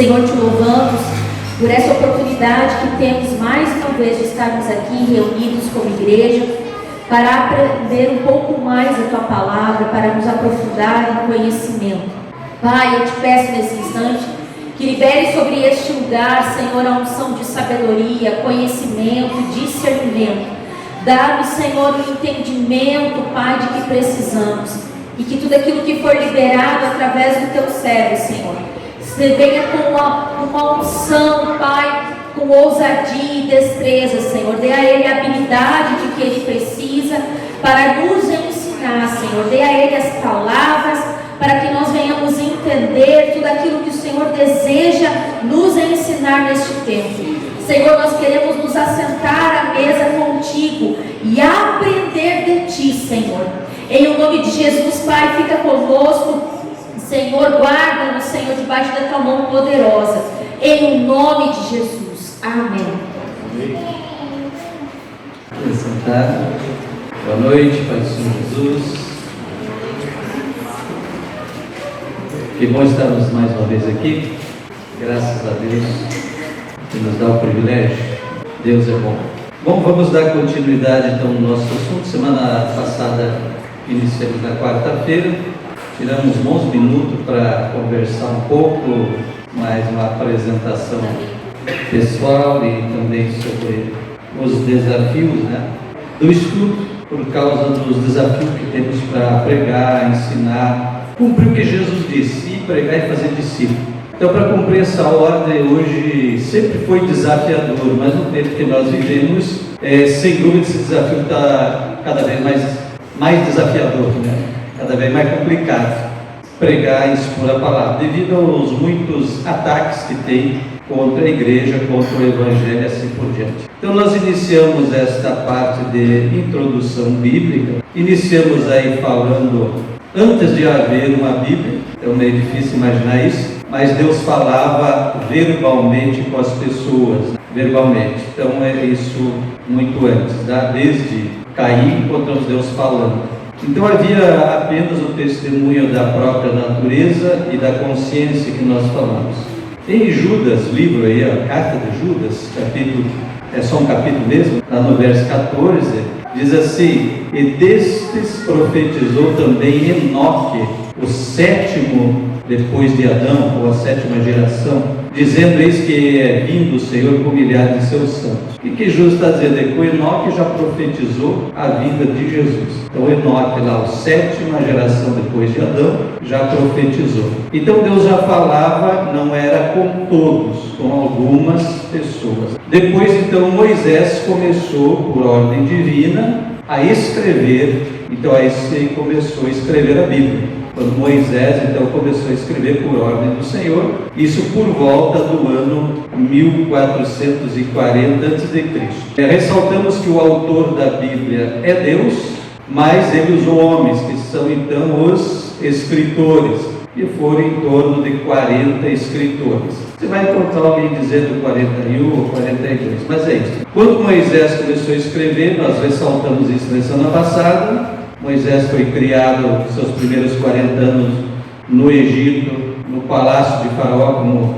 Senhor, te louvamos por essa oportunidade que temos mais uma vez de estarmos aqui reunidos como igreja para aprender um pouco mais a Tua palavra, para nos aprofundar em conhecimento. Pai, eu te peço nesse instante que libere sobre este lugar, Senhor, a unção de sabedoria, conhecimento, discernimento. Dá-nos, Senhor, o entendimento, Pai, de que precisamos. E que tudo aquilo que for liberado através do Teu servo, Senhor, venha com uma unção, Pai, com ousadia e destreza, Senhor. Dê a Ele a habilidade de que Ele precisa para nos ensinar, Senhor. Dê a Ele as palavras para que nós venhamos entender tudo aquilo que o Senhor deseja nos ensinar neste tempo. Senhor, nós queremos nos assentar à mesa contigo e aprender de Ti, Senhor. Em o nome de Jesus, Pai, fica conosco. Senhor, guarda-nos, Senhor, debaixo da Tua mão poderosa. Em o nome de Jesus. Amém. Vamos sentar. Boa noite, Pai do Senhor Jesus. Que bom estarmos mais uma vez aqui. Graças a Deus que nos dá o privilégio. Deus é bom. Bom, vamos dar continuidade então no nosso assunto. Semana passada iniciamos na quarta-feira. Tiramos bons minutos para conversar um pouco, mais uma apresentação pessoal e também sobre os desafios, do estudo, por causa dos desafios que temos para pregar, ensinar, cumprir o que Jesus disse, ir pregar e fazer discípulo. Então, para cumprir essa ordem, hoje sempre foi desafiador, mas no tempo que nós vivemos, sem dúvida esse desafio está cada vez mais desafiador, cada vez mais complicado pregar e expor a palavra, devido aos muitos ataques que tem contra a igreja, contra o evangelho e assim por diante. Então nós iniciamos esta parte de introdução bíblica, iniciamos aí falando, antes de haver uma Bíblia, é meio difícil imaginar isso, mas Deus falava verbalmente com as pessoas, verbalmente, então é isso muito antes, desde Caim encontramos Deus falando. Então havia apenas o testemunho da própria natureza e da consciência que nós falamos. Em Judas, livro aí, a carta de Judas, capítulo, é só um capítulo mesmo, lá no verso 14, diz assim: e destes profetizou também Enoque, o sétimo depois de Adão, ou a sétima geração, dizendo: eis que é vindo o Senhor com milhares de seus santos. O que Jesus está dizendo é que o Enoque já profetizou a vinda de Jesus. Então o Enoque lá, a sétima geração depois de Adão, já profetizou. Então Deus já falava, não era com todos, com algumas pessoas. Depois então Moisés começou, por ordem divina, a escrever. Então aí ele começou a escrever a Bíblia. Quando Moisés então começou a escrever por ordem do Senhor, isso por volta do ano 1440 a.C. Ressaltamos que o autor da Bíblia é Deus, mas ele usou homens, que são então os escritores, que foram em torno de 40 escritores. Você vai encontrar alguém dizendo 41 ou 42, mas é isso. Quando Moisés começou a escrever, nós ressaltamos isso na semana passada. Moisés foi criado seus primeiros 40 anos no Egito, no palácio de Faraó, como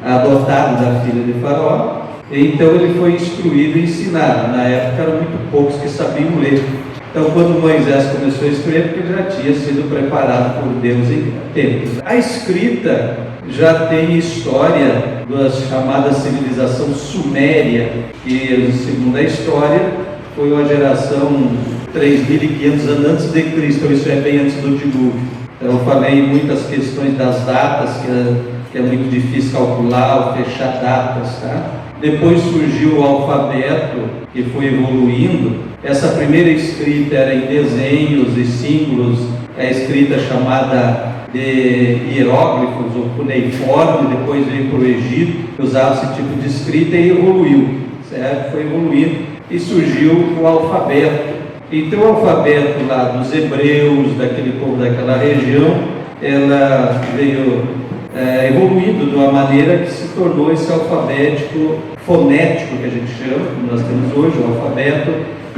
adotado da filha de Faraó. Então ele foi instruído e ensinado. Na época eram muito poucos que sabiam ler. Então quando Moisés começou a escrever, ele já tinha sido preparado por Deus em tempos. A escrita já tem história da chamada civilização suméria, que segundo a história foi uma geração 3.500 anos antes de Cristo, isso é bem antes do dilúvio. Então eu falei muitas questões das datas, que é muito difícil calcular ou fechar datas, Depois surgiu o alfabeto, que foi evoluindo. Essa primeira escrita era em desenhos e símbolos, é a escrita chamada de hieróglifos ou cuneiforme. Depois veio para o Egito, usava esse tipo de escrita e evoluiu, certo? Foi evoluindo e surgiu o alfabeto. Então o alfabeto lá dos hebreus, daquele povo daquela região, ela veio evoluindo de uma maneira que se tornou esse alfabeto fonético que a gente chama, como nós temos hoje, o alfabeto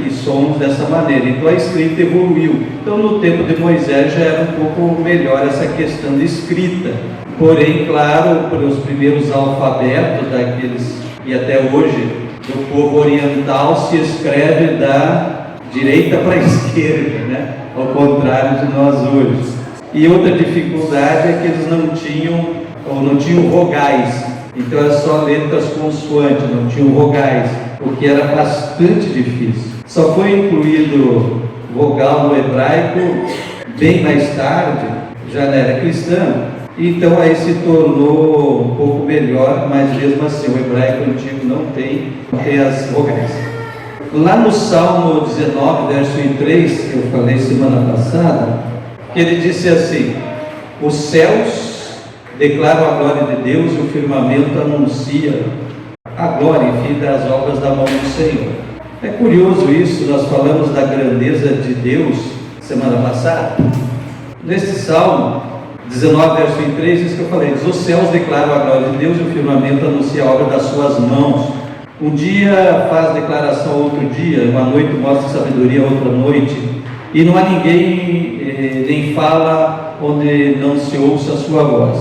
e somos dessa maneira. Então a escrita evoluiu. Então no tempo de Moisés já era um pouco melhor essa questão de escrita. Porém, claro, para os primeiros alfabetos daqueles, e até hoje, do povo oriental, se escreve da direita para a esquerda, né? Ao contrário de nós hoje. E outra dificuldade é que eles não tinham vogais, então era só letras consoantes, não tinham vogais, o que era bastante difícil. Só foi incluído vogal no hebraico bem mais tarde, já não era cristão, então aí se tornou um pouco melhor, mas mesmo assim o hebraico antigo não tem as vogais. Lá no Salmo 19, verso 3, que eu falei semana passada, que ele disse assim: os céus declaram a glória de Deus e o firmamento anuncia a glória, enfim, das obras da mão do Senhor. É curioso isso, nós falamos da grandeza de Deus semana passada. Neste Salmo 19, verso 3, isso que eu falei, diz: os céus declaram a glória de Deus e o firmamento anuncia a obra das suas mãos. Um dia faz declaração ao outro dia, uma noite mostra sabedoria a outra noite, e não há ninguém nem fala onde não se ouça a sua voz.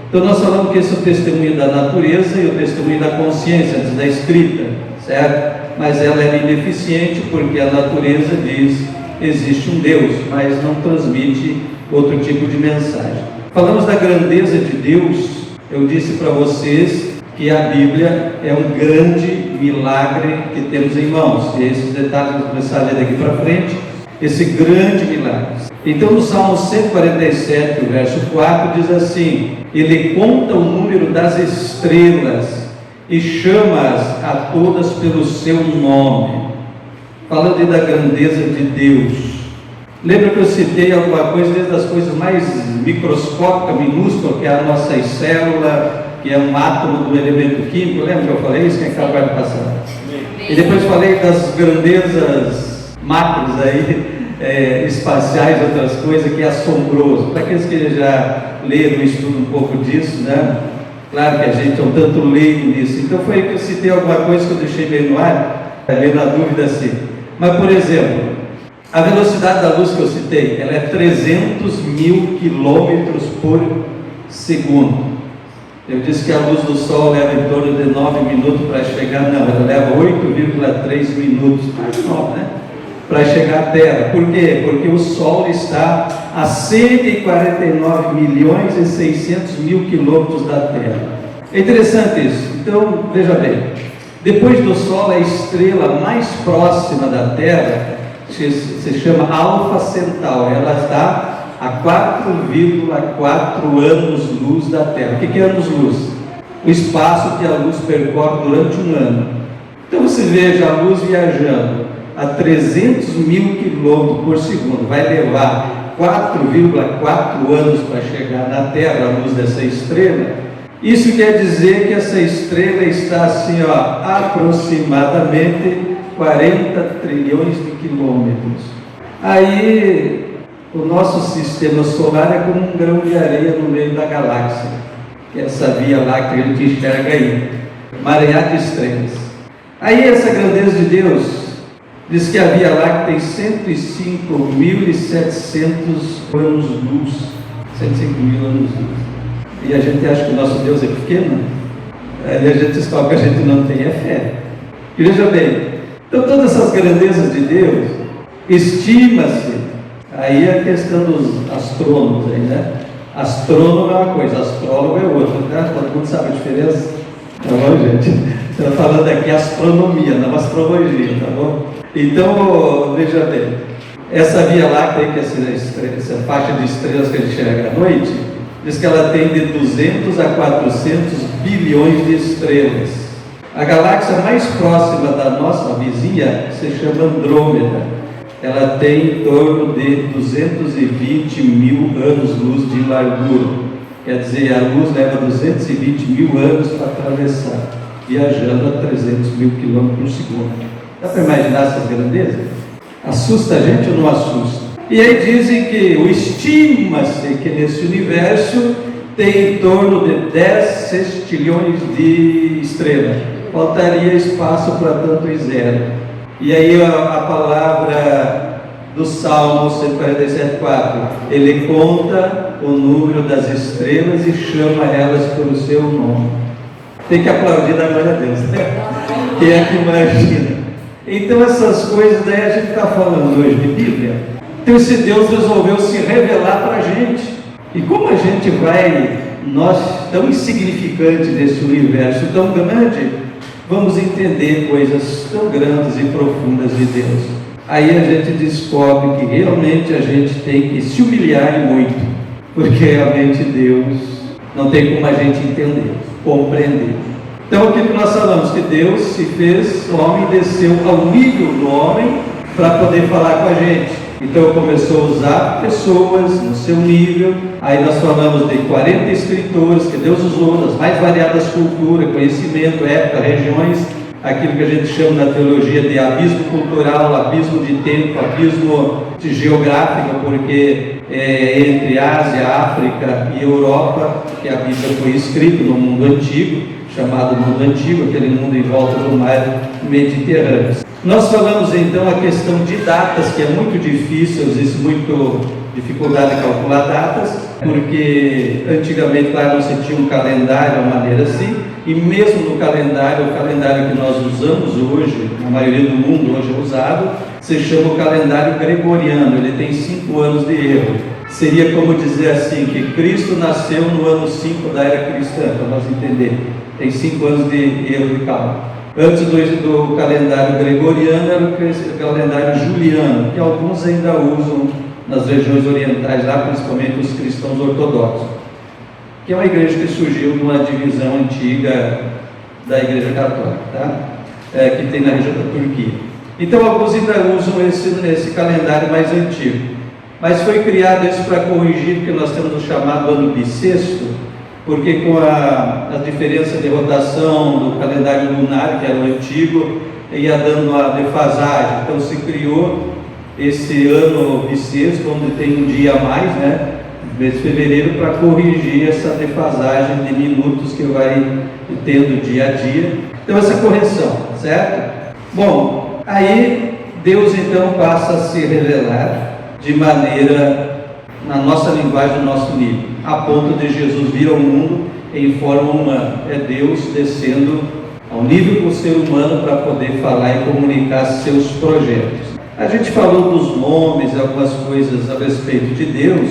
Então nós falamos que esse é o testemunho da natureza e o testemunho da consciência, antes da escrita, certo? Mas ela é bem deficiente, porque a natureza diz: existe um Deus, mas não transmite outro tipo de mensagem. Falamos da grandeza de Deus. Eu disse para vocês que a Bíblia é um grande milagre que temos em mãos, e esses detalhes vamos começar a ler daqui para frente, esse grande milagre. Então no Salmo 147, verso 4, diz assim: ele conta o número das estrelas e chama-as a todas pelo seu nome, falando da grandeza de Deus. Lembra que eu citei alguma coisa, desde as coisas mais microscópicas, minúsculas, que é a nossa célula, que é um átomo do elemento químico? Lembra que eu falei isso? Quem é que acabou de passar? E depois falei das grandezas macros aí, espaciais, outras coisas, que é assombroso. Para aqueles que já leram e estudam um pouco disso, né? Claro que a gente é um tanto leigo nisso. Então foi aí que eu citei alguma coisa que eu deixei meio no ar, meio na dúvida assim. Mas, por exemplo, a velocidade da luz que eu citei, ela é 300 mil quilômetros por segundo. Eu disse que a luz do Sol leva em torno de 9 minutos para chegar, não, ela leva 8,3 minutos, mais de 9, né? Para chegar à Terra. Por quê? Porque o Sol está a 149 milhões e 600 mil quilômetros da Terra. É interessante isso. Então, veja bem, depois do Sol, a estrela mais próxima da Terra se chama Alfa Centauri. Ela está a 4,4 anos-luz da Terra. O que é anos-luz? O espaço que a luz percorre durante um ano. Então você veja a luz viajando a 300 mil quilômetros por segundo, vai levar 4,4 anos para chegar na Terra, a luz dessa estrela. Isso quer dizer que essa estrela está assim, aproximadamente 40 trilhões de quilômetros. Aí o nosso sistema solar é como um grão de areia no meio da galáxia, que é essa via láctea que a gente enxerga aí, mareado de estrelas. Aí essa grandeza de Deus diz que a Via Láctea tem 105.700 anos-luz. 105.000 anos-luz. E a gente acha que o nosso Deus é pequeno. Aí a gente descobre que a gente não tem fé. E veja bem, então todas essas grandezas de Deus, estima-se, aí é a questão dos astrônomos aí, né? Astrônomo é uma coisa, astrólogo é outra, né? Todo mundo sabe a diferença? Tá bom, gente? Estamos falando aqui astronomia, não astrologia, tá bom? Então, veja bem, essa Via Láctea, que é essa faixa de estrelas que a gente enxerga à noite, diz que ela tem de 200 a 400 bilhões de estrelas. A galáxia mais próxima da nossa vizinha se chama Andrômeda. Ela tem em torno de 220 mil anos-luz de largura. Quer dizer, a luz leva 220 mil anos para atravessar, viajando a 300 mil quilômetros por segundo. Dá para imaginar essa grandeza? Assusta a gente ou não assusta? E aí dizem que estima-se que nesse universo tem em torno de 10 sextilhões de estrelas. Faltaria espaço para tanto e zero. E aí a palavra do Salmo 147:4, ele conta o número das estrelas e chama elas pelo seu nome. Tem que aplaudir da glória a Deus, né? Quem é que imagina? Então essas coisas daí a gente está falando hoje de Bíblia. Então esse Deus resolveu se revelar para a gente. E como a gente vai, nós tão insignificantes desse universo tão grande, vamos entender coisas tão grandes e profundas de Deus. Aí a gente descobre que realmente a gente tem que se humilhar e muito, porque realmente Deus não tem como a gente entender, compreender. Então aquilo que nós falamos, que Deus se fez homem e desceu ao nível do homem para poder falar com a gente. Então começou a usar pessoas no seu nível. Aí nós falamos de 40 escritores que Deus usou das mais variadas culturas, conhecimento, época, regiões, aquilo que a gente chama na teologia de abismo cultural, abismo de tempo, abismo de geográfico, porque entre Ásia, África e Europa, que a Bíblia foi escrita no mundo antigo, chamado mundo antigo, aquele mundo em volta do mar Mediterrâneo. Nós falamos então a questão de datas, que é muito difícil, existe muito dificuldade de calcular datas, porque antigamente lá não se tinha um calendário, uma maneira assim, e mesmo no calendário, o calendário que nós usamos hoje, na maioria do mundo hoje é usado, se chama o calendário gregoriano, ele tem 5 anos de erro. Seria como dizer assim, que Cristo nasceu no ano 5 da era cristã, para nós entender. Tem 5 anos de erro de cálculo. Antes do calendário gregoriano era o calendário juliano, que alguns ainda usam nas regiões orientais, lá principalmente os cristãos ortodoxos, que é uma igreja que surgiu de uma divisão antiga da igreja católica, tá? Que tem na região da Turquia. Então alguns ainda usam esse calendário mais antigo, mas foi criado isso para corrigir o que nós temos o chamado ano bissexto, porque com a diferença de rotação do calendário lunar, que era o antigo, ia dando uma defasagem. Então se criou esse ano bissexto, onde tem um dia a mais, né, no mês de fevereiro, para corrigir essa defasagem de minutos que vai tendo dia a dia. Então essa correção, certo? Bom, aí Deus então passa a se revelar de maneira, na nossa linguagem, no nosso nível, a ponto de Jesus vir ao mundo em forma humana. É Deus descendo ao nível do ser humano para poder falar e comunicar seus projetos. A gente falou dos nomes, algumas coisas a respeito de Deus,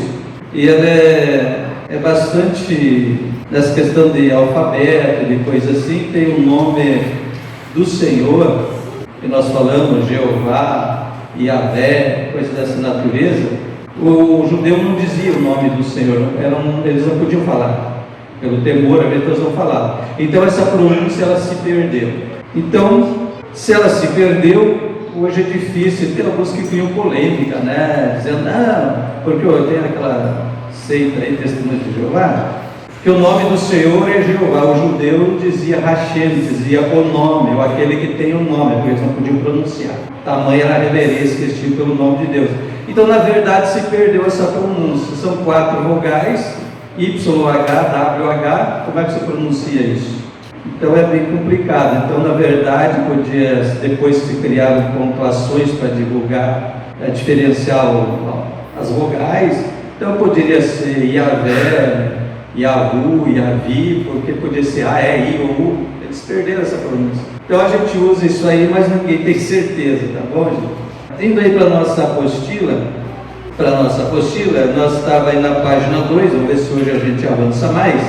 e ela é bastante, nessa questão de alfabeto, de coisa assim, tem o nome do Senhor, que nós falamos, Jeová, Yahvé, coisa dessa natureza. O judeu não dizia o nome do Senhor, eles não podiam falar, pelo temor, a vezes não falavam. Então essa pronúncia ela se perdeu. Então, se ela se perdeu, hoje é difícil, tem alguns que criam polêmica, né? Dizendo, não, porque tem aquela seita aí, Testemunho de Jeová, que o nome do Senhor é Jeová. O judeu dizia Hashem, dizia o nome, ou aquele que tem o nome, porque eles não podiam pronunciar. Tamanha era a reverência que eles tinham pelo nome de Deus. Então, na verdade, se perdeu essa pronúncia. São 4 vogais, YH, WH, como é que se pronuncia isso? Então é bem complicado. Então, na verdade, depois se criaram pontuações para divulgar, diferenciar as vogais. Então poderia ser Yahvé, Yahu, Yavi, porque podia ser A, E, I ou U. Eles perderam essa pronúncia. Então a gente usa isso aí, mas ninguém tem certeza, tá bom, gente? Indo aí para a nossa apostila, nós estávamos aí na página 2, vamos ver se hoje a gente avança mais.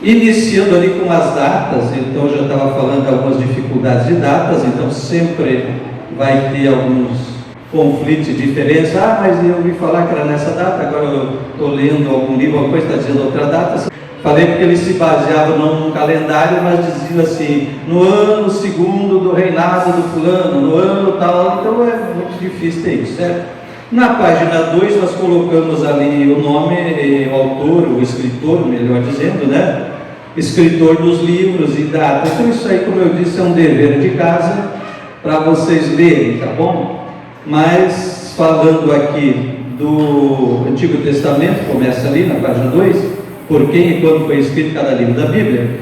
Iniciando ali com as datas, então eu já estava falando de algumas dificuldades de datas, então sempre vai ter alguns conflitos e diferenças. Ah, mas eu ouvi falar que era nessa data, agora eu estou lendo algum livro, alguma coisa está dizendo outra data. Falei porque eles se baseavam num calendário, mas diziam assim, no ano segundo do reinado do fulano, no ano tal, então é muito difícil ter isso, certo? Na página 2 nós colocamos ali o nome, o autor, o escritor, melhor dizendo, né? Escritor dos livros e data. Então isso aí, como eu disse, é um dever de casa para vocês lerem, tá bom? Mas falando aqui do Antigo Testamento, começa ali na página 2, por quem e quando foi escrito cada livro da Bíblia.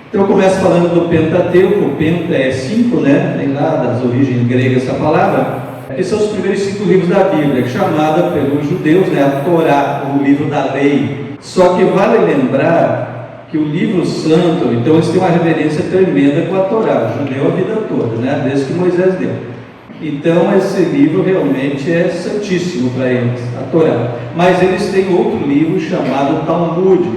Então eu começo falando do Pentateuco. O Penta é 5, né? Tem lá das origens gregas essa palavra, que são os primeiros 5 livros da Bíblia, que é chamada pelos judeus, né, a Torá, o livro da lei. Só que vale lembrar que o livro santo, então eles têm uma reverência tremenda com a Torá, o judeu a vida toda, né? Desde que Moisés deu. Então esse livro realmente é santíssimo para eles, a Torá. Mas eles têm outro livro chamado Talmud.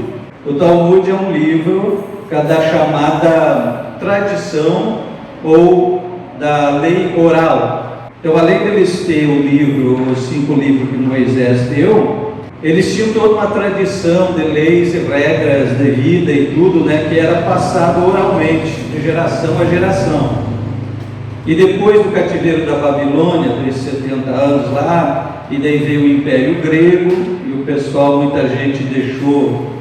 O Talmud é um livro da chamada tradição ou da lei oral. Então, além deles ter o livro, os 5 livros que Moisés deu, eles tinham toda uma tradição de leis e regras de vida e tudo, né, que era passado oralmente, de geração a geração. E depois do cativeiro da Babilônia, dos 70 anos lá, e daí veio o Império Grego, e o pessoal, muita gente deixou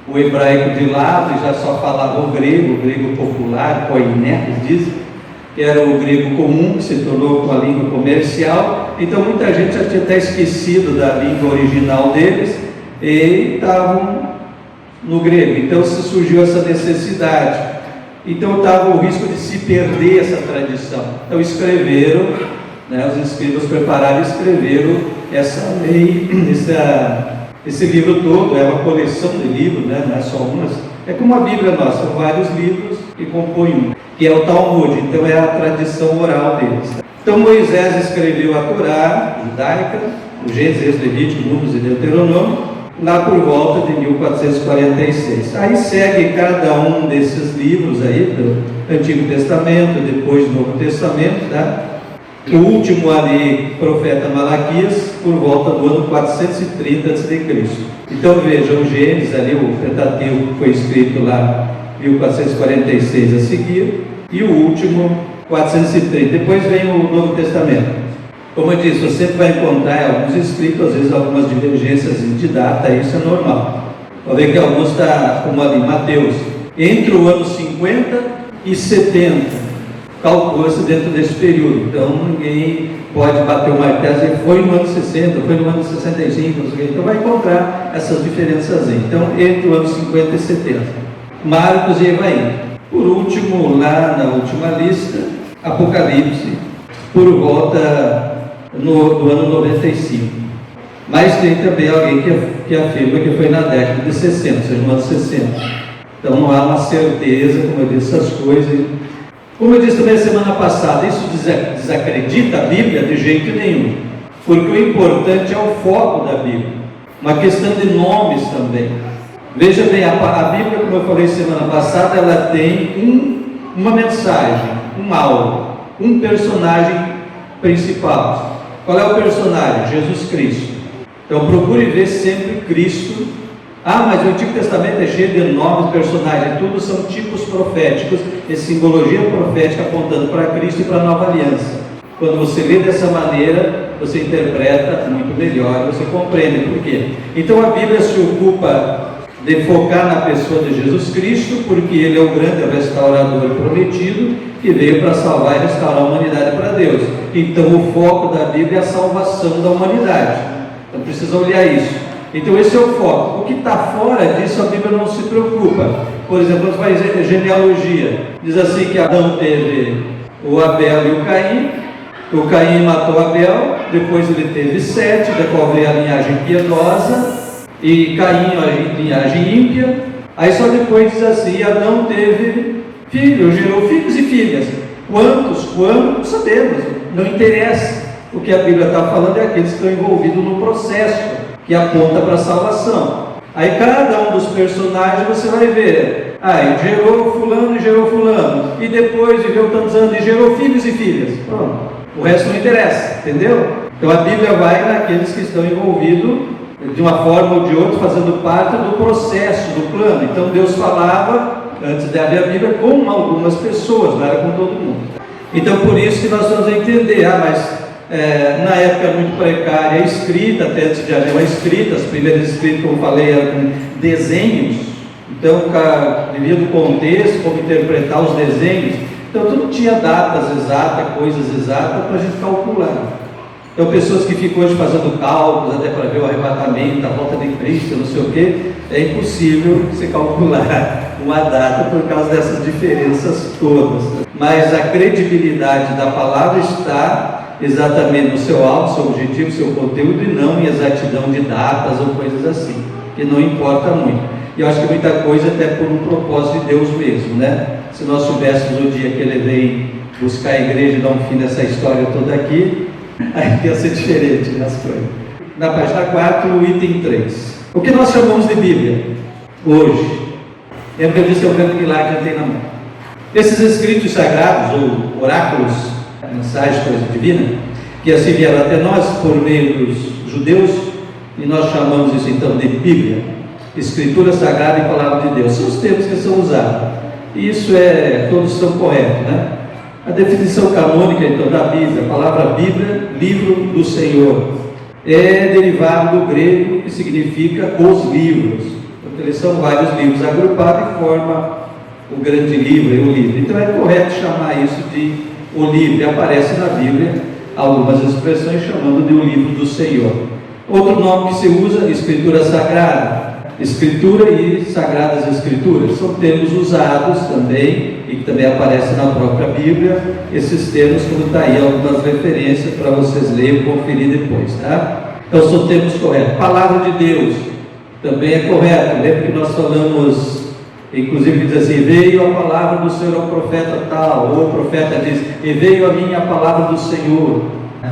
o hebraico de lado e já só falava o grego popular, koiné, dizem, que era o grego comum, que se tornou com a língua comercial. Então muita gente já tinha até esquecido da língua original deles e estavam no grego. Então surgiu essa necessidade. Então estava o risco de se perder essa tradição. Então escreveram, né, os escribas prepararam e escreveram essa lei, esse livro todo. É uma coleção de livros, né, não é só umas. É como a Bíblia nossa, são vários livros que compõem um, que é o Talmud. Então é a tradição oral deles. Então Moisés escreveu a Torá judaica, o Gênesis, Levítico, Números e Deuteronômio, lá por volta de 1446. Aí segue cada um desses livros aí, do Antigo Testamento, depois do Novo Testamento, tá? O último ali, profeta Malaquias, por volta do ano 430 a.C. Então vejam, o Gênesis ali, o Pentateuco foi escrito lá 1446 a seguir, e o último 430. Depois vem o Novo Testamento. Como eu disse, você vai encontrar alguns escritos, às vezes algumas divergências de data, isso é normal. Pode ver que alguns está, como ali, Mateus, entre o ano 50 e 70, calcula-se dentro desse período. Então ninguém pode bater o martelo e dizer foi no ano 60, foi no ano 65, não sei o que. Então vai encontrar essas diferenças aí. Então entre o ano 50 e 70. Marcos e Evaí. Por último, lá na última lista, Apocalipse, por volta do ano 95. Mas tem também alguém que afirma que foi na década de 60, ou seja, no ano 60. Então não há uma certeza, como eu disse, essas coisas. Como eu disse também semana passada, isso desacredita a Bíblia de jeito nenhum, porque o importante é o foco da Bíblia, uma questão de nomes também. Veja bem, a Bíblia, como eu falei semana passada, ela tem uma mensagem, uma aula, um personagem principal. Qual é o personagem? Jesus Cristo. Então procure ver sempre Cristo. Mas o Antigo Testamento é cheio de nomes, personagens, tudo são tipos proféticos, e simbologia profética apontando para Cristo e para a nova aliança. Quando você lê dessa maneira, você interpreta muito melhor, você compreende por quê. Então a Bíblia se ocupa de focar na pessoa de Jesus Cristo, porque Ele é o grande restaurador prometido, que veio para salvar e restaurar a humanidade para Deus. Então o foco da Bíblia é a salvação da humanidade. Então precisa olhar isso. Então esse é o foco. O que está fora disso a Bíblia não se preocupa. Por exemplo, quando faz genealogia, diz assim que Adão teve o Abel e o Caim matou Abel, depois ele teve Sete, da qual veio a linhagem piedosa, e Caim a linhagem ímpia. Aí só depois diz assim, Adão teve filhos, gerou filhos e filhas. Quantos? Quando? Não sabemos, não interessa. O que a Bíblia está falando é aqueles que estão envolvidos no processo que aponta para a salvação. Aí cada um dos personagens você vai ver, gerou fulano e gerou fulano, e depois viveu tantos anos e gerou filhos e filhas. Pronto, o resto não interessa, entendeu? Então a Bíblia vai naqueles que estão envolvidos de uma forma ou de outra, fazendo parte do processo, do plano. Então Deus falava, antes de haver a Bíblia, com algumas pessoas, não era com todo mundo. Então por isso que nós vamos entender, na época muito precária, a escrita, até antes de haver uma escrita, as primeiras escritas, como falei, eram com desenhos. Então, devido ao contexto, como interpretar os desenhos, então tudo tinha datas exatas, coisas exatas para a gente calcular. Então, pessoas que ficam hoje fazendo cálculos, até para ver o arrebatamento, a volta de Cristo, não sei o que, é impossível você calcular uma data por causa dessas diferenças todas. Mas a credibilidade da palavra está exatamente no seu alvo, seu objetivo, seu conteúdo, e não em exatidão de datas ou coisas assim, que não importa muito. E eu acho que muita coisa até por um propósito de Deus mesmo, né? Se nós soubéssemos o dia que ele vem buscar a igreja e dar um fim nessa história toda aqui, aí ia ser diferente as coisas. Na página 4, o item 3. O que nós chamamos de Bíblia hoje? Lembra que eu disse que é o grande milagre que tem na mão. Esses escritos sagrados, ou oráculos, mensagens, coisa divina, que assim vieram até nós por meio dos judeus, e nós chamamos isso então de Bíblia, Escritura Sagrada e Palavra de Deus. São os termos que são usados. E isso todos são corretos, né? A definição canônica então da Bíblia, a palavra Bíblia, livro do Senhor, é derivado do grego que significa os livros, porque eles são vários livros agrupados e formam o grande livro, o livro. Então é correto chamar isso de o livro, e aparece na Bíblia algumas expressões chamando de o livro do Senhor. Outro nome que se usa, Escritura Sagrada. Escritura e Sagradas Escrituras são termos usados também, e que também aparecem na própria Bíblia. Esses termos, como está aí algumas referências para vocês lerem e conferir depois, tá? Então são termos corretos. Palavra de Deus também é correto. Lembra que nós falamos, inclusive diz assim: veio a palavra do Senhor ao profeta tal, ou o profeta diz: e veio a mim a palavra do Senhor.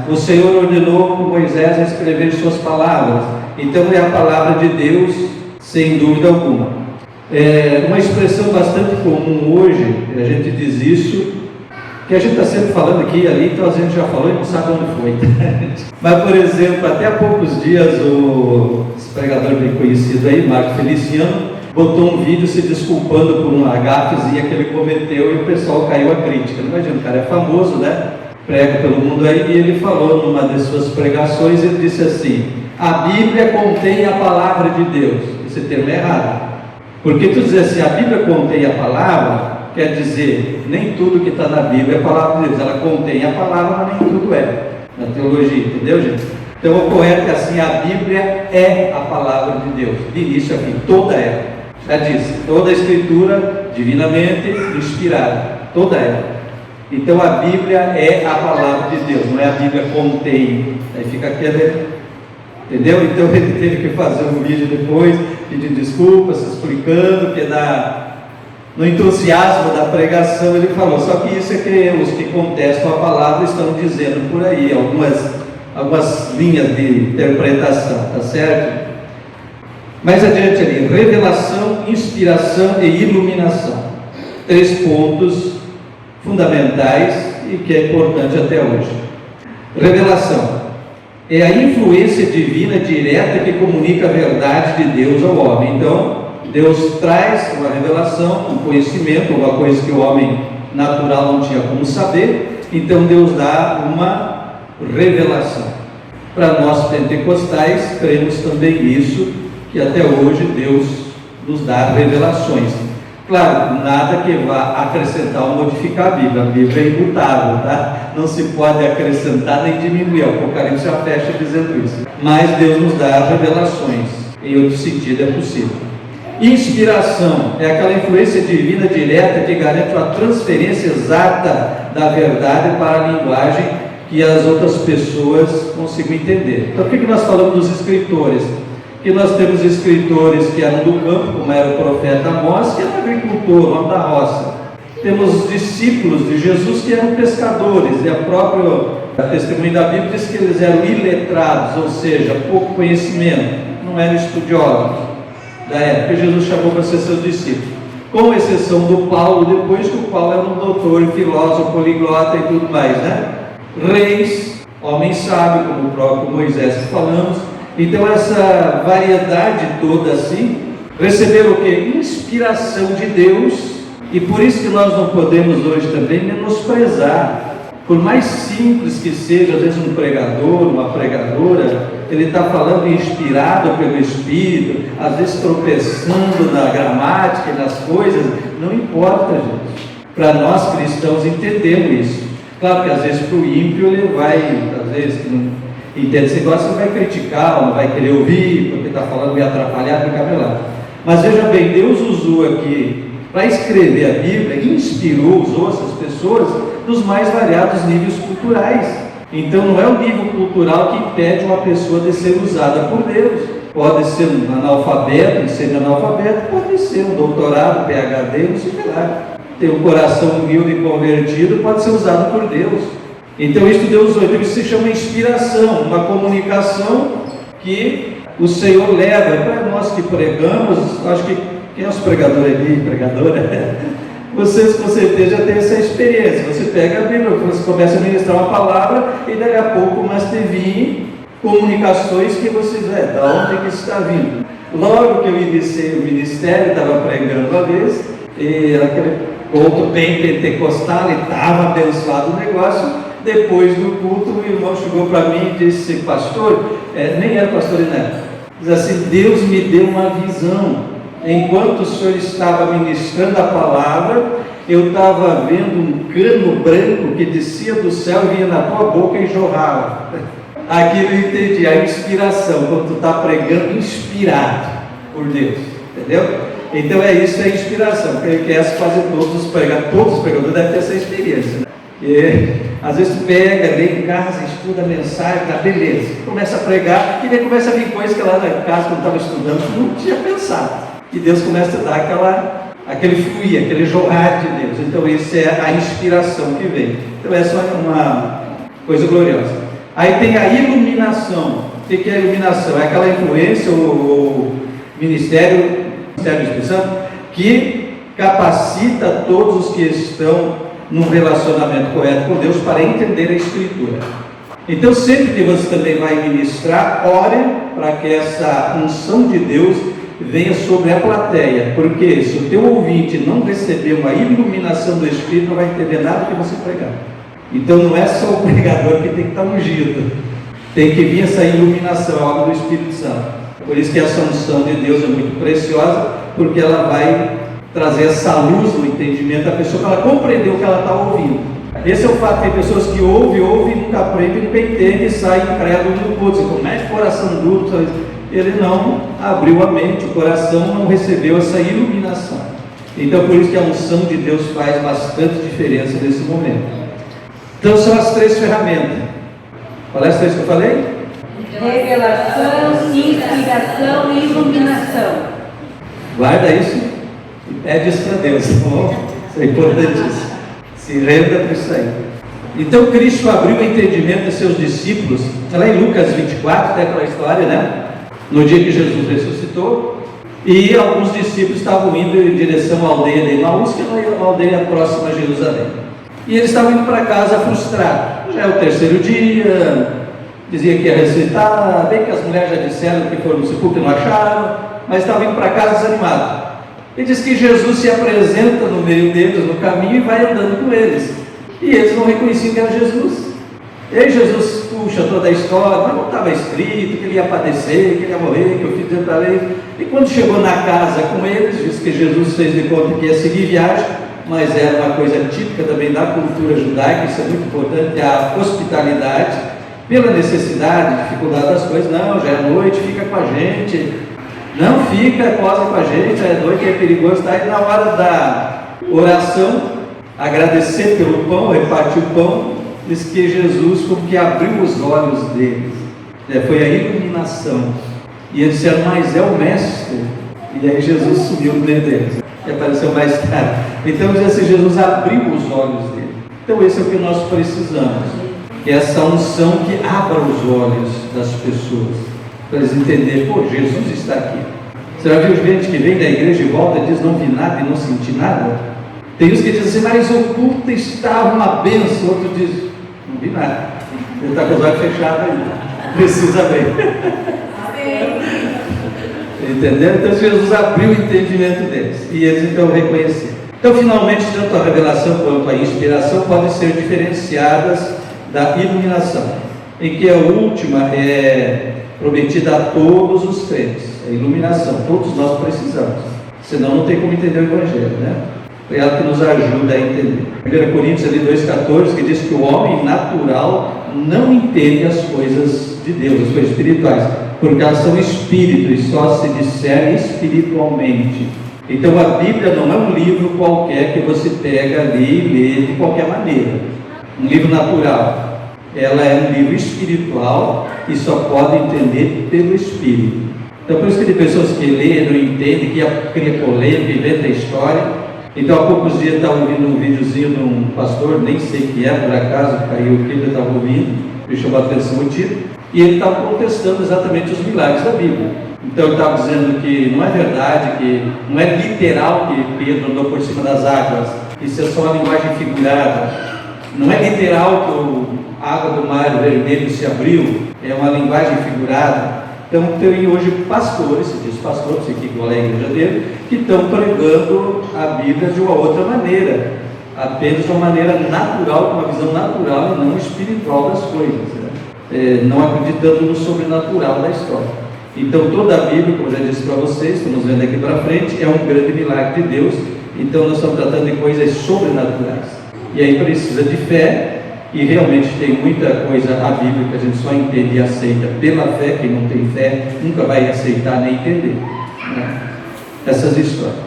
O Senhor ordenou Moisés a escrever suas palavras. Então é a palavra de Deus, sem dúvida alguma. Uma expressão bastante comum hoje, a gente diz isso, que a gente está sempre falando aqui e ali, então a gente já falou e não sabe onde foi. Mas, por exemplo, até há poucos dias, esse pregador bem conhecido aí, Marco Feliciano, botou um vídeo se desculpando por uma gafezinha que ele cometeu, e o pessoal caiu a crítica. Imagina, o cara é famoso, né? Prega pelo mundo aí, e ele falou numa das suas pregações, ele disse assim: a Bíblia contém a palavra de Deus. Esse termo é errado, porque tu dizer assim, a Bíblia contém a palavra, quer dizer, nem tudo que está na Bíblia é a palavra de Deus. Ela contém a palavra, mas nem tudo é, na teologia, entendeu, gente? Então o correto é assim: a Bíblia é a palavra de Deus, de início a fim, toda ela. Já disse, toda a Escritura divinamente inspirada, toda ela. Então a Bíblia é a palavra de Deus, não é a Bíblia contém. Aí fica aquele, entendeu? Então ele teve que fazer um vídeo depois, pedir desculpas, explicando, que no entusiasmo da pregação ele falou. Só que isso é que os que contestam a palavra estão dizendo por aí, algumas linhas de interpretação, tá certo? Mais adiante ali, revelação, inspiração e iluminação. 3 pontos fundamentais e que é importante até hoje. Revelação é a influência divina direta que comunica a verdade de Deus ao homem. Então, Deus traz uma revelação, um conhecimento, uma coisa que o homem natural não tinha como saber. Então, Deus dá uma revelação. Para nós pentecostais, cremos também nisso, que até hoje Deus nos dá revelações. Claro, nada que vá acrescentar ou modificar a Bíblia. A Bíblia é imutável, tá? Não se pode acrescentar nem diminuir. O Apocalipse já fecha dizendo isso. Mas Deus nos dá revelações. Em outro sentido é possível. Inspiração é aquela influência divina direta que garante a transferência exata da verdade para a linguagem que as outras pessoas consigam entender. Então, por que nós falamos dos escritores? Que nós temos escritores que eram do campo, como era o profeta Amós, que era agricultor, homem da roça. Temos discípulos de Jesus que eram pescadores, e a própria testemunho da Bíblia diz que eles eram iletrados, ou seja, pouco conhecimento, não eram estudiosos da época. Jesus chamou para ser seus discípulos, com exceção do Paulo, depois que o Paulo era um doutor, filósofo, poliglota e tudo mais, né? Reis, homem sábio, como o próprio Moisés que falamos. Então essa variedade toda assim, receberam o que? Inspiração de Deus, e por isso que nós não podemos hoje também menosprezar, por mais simples que seja, às vezes um pregador, uma pregadora, ele está falando inspirado pelo Espírito, às vezes tropeçando na gramática e nas coisas, não importa, gente. Para nós cristãos entendemos isso. Claro que às vezes para o ímpio ele vai, às vezes não entende esse negócio, ele vai criticar, ou não vai querer ouvir, porque está falando meio atrapalhado, meio cabelado. Mas veja bem, Deus usou aqui para escrever a Bíblia, usou essas pessoas dos mais variados níveis culturais. Então não é o nível cultural que impede uma pessoa de ser usada por Deus. Pode ser um analfabeto, e sendo analfabeto, pode ser um doutorado, PhD, não sei lá. Ter um coração humilde e convertido, pode ser usado por Deus. Então isso Deus usou. Então isso se chama inspiração, uma comunicação que o Senhor leva. Para nós que pregamos, acho que quem é os pregadores aqui, pregadora? Vocês com certeza já têm essa experiência. Você pega a Bíblia, você começa a ministrar uma palavra e daqui a pouco começa a vir comunicações que vocês veem, da onde que está vindo. Logo que eu iniciei o ministério, estava pregando uma vez, e aquele outro bem pentecostal, e estava abençoado o negócio. Depois do culto, o irmão chegou para mim e disse: pastor, nem era pastor ainda, diz assim: Deus me deu uma visão. Enquanto o senhor estava ministrando a palavra, eu estava vendo um cano branco que descia do céu, vinha na tua boca e jorrava. Aquilo eu entendi, a inspiração, quando tu está pregando inspirado por Deus, entendeu? Então é isso, é inspiração. Que essa fazer todos os pregadores devem ter essa experiência, né? E às vezes tu pega, lê em casa, estuda a mensagem, tá, beleza, começa a pregar, e daí começa a vir coisas que lá na casa, quando estava estudando, tu não tinha pensado. E Deus começa a dar aquele fluir, aquele jorrar de Deus. Então essa é a inspiração que vem. Então essa é uma coisa gloriosa. Aí tem a iluminação. O que é a iluminação? É aquela influência, o Ministério do Espírito Santo, que capacita todos os que estão num relacionamento correto com Deus para entender a Escritura. Então sempre que você também vai ministrar, ore para que essa unção de Deus venha sobre a plateia, porque se o teu ouvinte não receber uma iluminação do Espírito, não vai entender nada que você pregar. Então não é só o pregador que tem que estar ungido, tem que vir essa iluminação, a obra do Espírito Santo. Por isso que essa unção de Deus é muito preciosa, porque ela vai trazer essa luz no entendimento da pessoa, para ela compreender o que ela está ouvindo. Esse é o fato, tem pessoas que ouvem, nunca aprendem, nunca entendem e saem incrédulos no culto. Você começa com coração duro, ele não abriu a mente, o coração não recebeu essa iluminação. Então por isso que a unção de Deus faz bastante diferença nesse momento. Então são as três ferramentas. Qual é as três que eu falei? Revelação, inspiração e iluminação. Guarda isso e pede isso para Deus, tá bom? Isso é importantíssimo. Se renda para isso aí. Então Cristo abriu o entendimento de seus discípulos. Lá em Lucas 24 tem aquela história, né? No dia que Jesus ressuscitou, e alguns discípulos estavam indo em direção à aldeia de Emaús, que é uma aldeia próxima a Jerusalém. E eles estavam indo para casa frustrados. Já é o terceiro dia, dizia que ia ressuscitar, bem que as mulheres já disseram que foram no sepulcro e não acharam, mas estavam indo para casa desanimados. E diz que Jesus se apresenta no meio deles, no caminho, e vai andando com eles. E eles não reconheciam que era Jesus. E aí Jesus puxa toda a história, mas não estava escrito que ele ia padecer, que ele ia morrer, que o filho dele para ele. E quando chegou na casa com eles, disse que Jesus fez de conta que ia seguir viagem, mas era uma coisa típica também da cultura judaica, isso é muito importante, a hospitalidade, pela necessidade, dificuldade das coisas. Não, já é noite, fica com a gente. Não fica, posa com a gente, já é noite, é perigoso. Está aí na hora da oração, agradecer pelo pão, repartir o pão. Diz que Jesus como que abriu os olhos deles, foi a iluminação, e eles disseram: mas é o mestre. E aí Jesus sumiu no meio deles, e apareceu mais tarde. Então diz assim, Jesus abriu os olhos dele. Então esse é o que nós precisamos, que é essa unção que abra os olhos das pessoas, para eles entenderem: pô, Jesus está aqui. Você já viu gente que vem da igreja e volta e diz: não vi nada e não senti nada? Tem uns que dizem assim: mas o culto estava uma bênção. Outro diz: não vi nada. Ele está com os olhos fechados ainda. Precisa ver. Entendeu? Então Jesus abriu o entendimento deles. E eles então reconheceram. Então finalmente, tanto a revelação quanto a inspiração podem ser diferenciadas da iluminação, em que a última é prometida a todos os crentes. A iluminação, todos nós precisamos. Senão não tem como entender o Evangelho, né? Foi ela que nos ajuda a entender. 1 Coríntios 2,14, que diz que o homem natural não entende as coisas de Deus, as coisas espirituais, porque elas são espírito e só se discernem espiritualmente. Então a Bíblia não é um livro qualquer que você pega ali e lê de qualquer maneira. Um livro natural. Ela é um livro espiritual e só pode entender pelo Espírito. Então por isso que tem pessoas que lêem, não entendem, que cria polêmica, inventa história. Então há poucos dias eu estava ouvindo um videozinho de um pastor, nem sei o que é, por acaso caiu o que ele estava ouvindo, me chamou a atenção o título, e ele estava contestando exatamente os milagres da Bíblia. Então ele estava dizendo que não é verdade, que não é literal que Pedro andou por cima das águas, isso é só uma linguagem figurada. Não é literal que a água do mar vermelho se abriu, é uma linguagem figurada. Então tem hoje pastores, se diz pastor, você que igual a igreja dele, que estão pregando a Bíblia de uma outra maneira, apenas de uma maneira natural, com uma visão natural e não espiritual das coisas, né? Não acreditando no sobrenatural da história. Então toda a Bíblia, como eu já disse para vocês, estamos vendo aqui para frente, é um grande milagre de Deus. Então nós estamos tratando de coisas sobrenaturais, e aí precisa de fé. E realmente tem muita coisa a Bíblia que a gente só entende e aceita pela fé. Quem não tem fé nunca vai aceitar nem entender, né, essas histórias.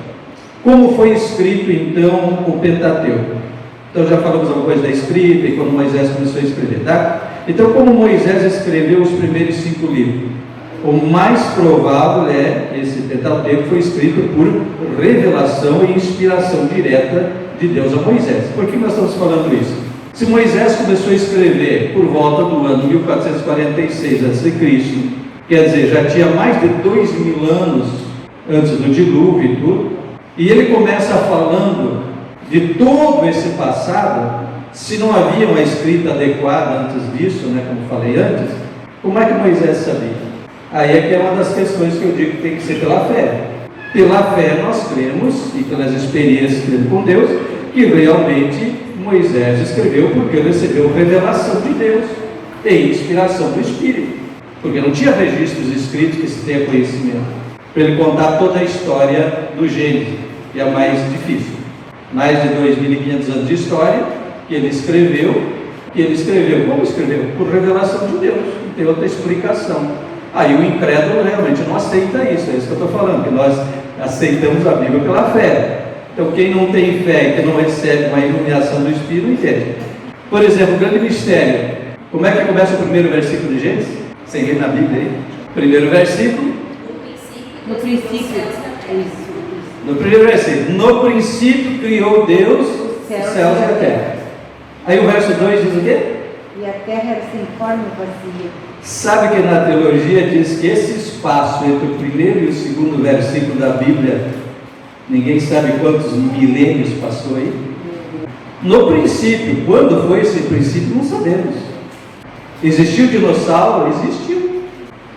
Como foi escrito então o Pentateuco? Então já falamos alguma coisa da escrita e quando Moisés começou a escrever, tá? Então como Moisés escreveu os primeiros 5 livros? O mais provável é que esse Pentateuco foi escrito por revelação e inspiração direta de Deus a Moisés. Por que nós estamos falando isso? Se Moisés começou a escrever por volta do ano 1446 a.C., quer dizer, já tinha mais de 2000 anos antes do dilúvio e tudo, e ele começa falando de todo esse passado, se não havia uma escrita adequada antes disso, né, como falei antes, como é que Moisés sabia? Aí é que é uma das questões que eu digo que tem que ser pela fé. Pela fé nós cremos, e pelas experiências que temos com Deus, que realmente Moisés escreveu porque recebeu revelação de Deus e inspiração do Espírito, porque não tinha registros escritos que se tenha conhecimento, para ele contar toda a história do Gênesis, que é a mais difícil. Mais de 2.500 anos de história que ele escreveu. Como escreveu? Por revelação de Deus, não tem outra explicação. Aí o incrédulo realmente não aceita isso, é isso que eu estou falando, que nós aceitamos a Bíblia pela fé. Então quem não tem fé e que não recebe uma iluminação do Espírito, não entende. Por exemplo, o grande mistério. Como é que começa o primeiro versículo de Gênesis? Sem ler na Bíblia aí. Primeiro versículo. No princípio. No primeiro versículo. No princípio criou Deus os céus e a terra. Aí o verso 2 diz o quê? E a terra era sem forma e vazia. Sabe que na teologia diz que esse espaço entre o primeiro e o segundo versículo da Bíblia, ninguém sabe quantos milênios passou aí? No princípio, quando foi esse princípio, não sabemos. Existiu dinossauro? Existiu.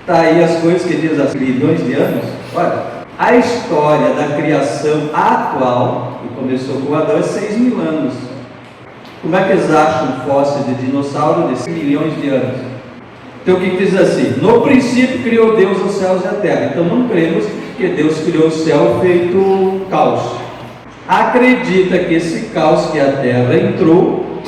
Está aí as coisas que diz há milhões de anos. Olha, a história da criação atual, que começou com Adão, é 6.000 anos. Como é que eles acham um fóssil de dinossauro de 6 milhões de anos? Então o que diz assim? No princípio criou Deus os céus e a terra. Então não cremos que Deus criou o céu feito caos. Acredita que esse caos que a terra entrou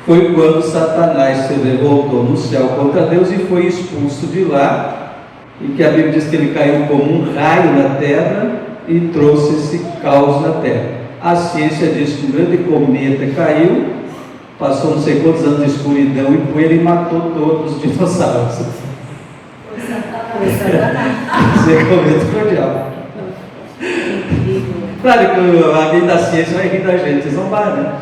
foi quando Satanás se revoltou no céu contra Deus e foi expulso de lá, e que a Bíblia diz que ele caiu como um raio na terra e trouxe esse caos na terra. A ciência diz que um grande cometa caiu, passou não sei quantos anos de escuridão e poeira e matou todos os dinossauros. Você cometa foi o diabo. Claro que alguém da ciência vai rir da gente, vocês vão bar, né?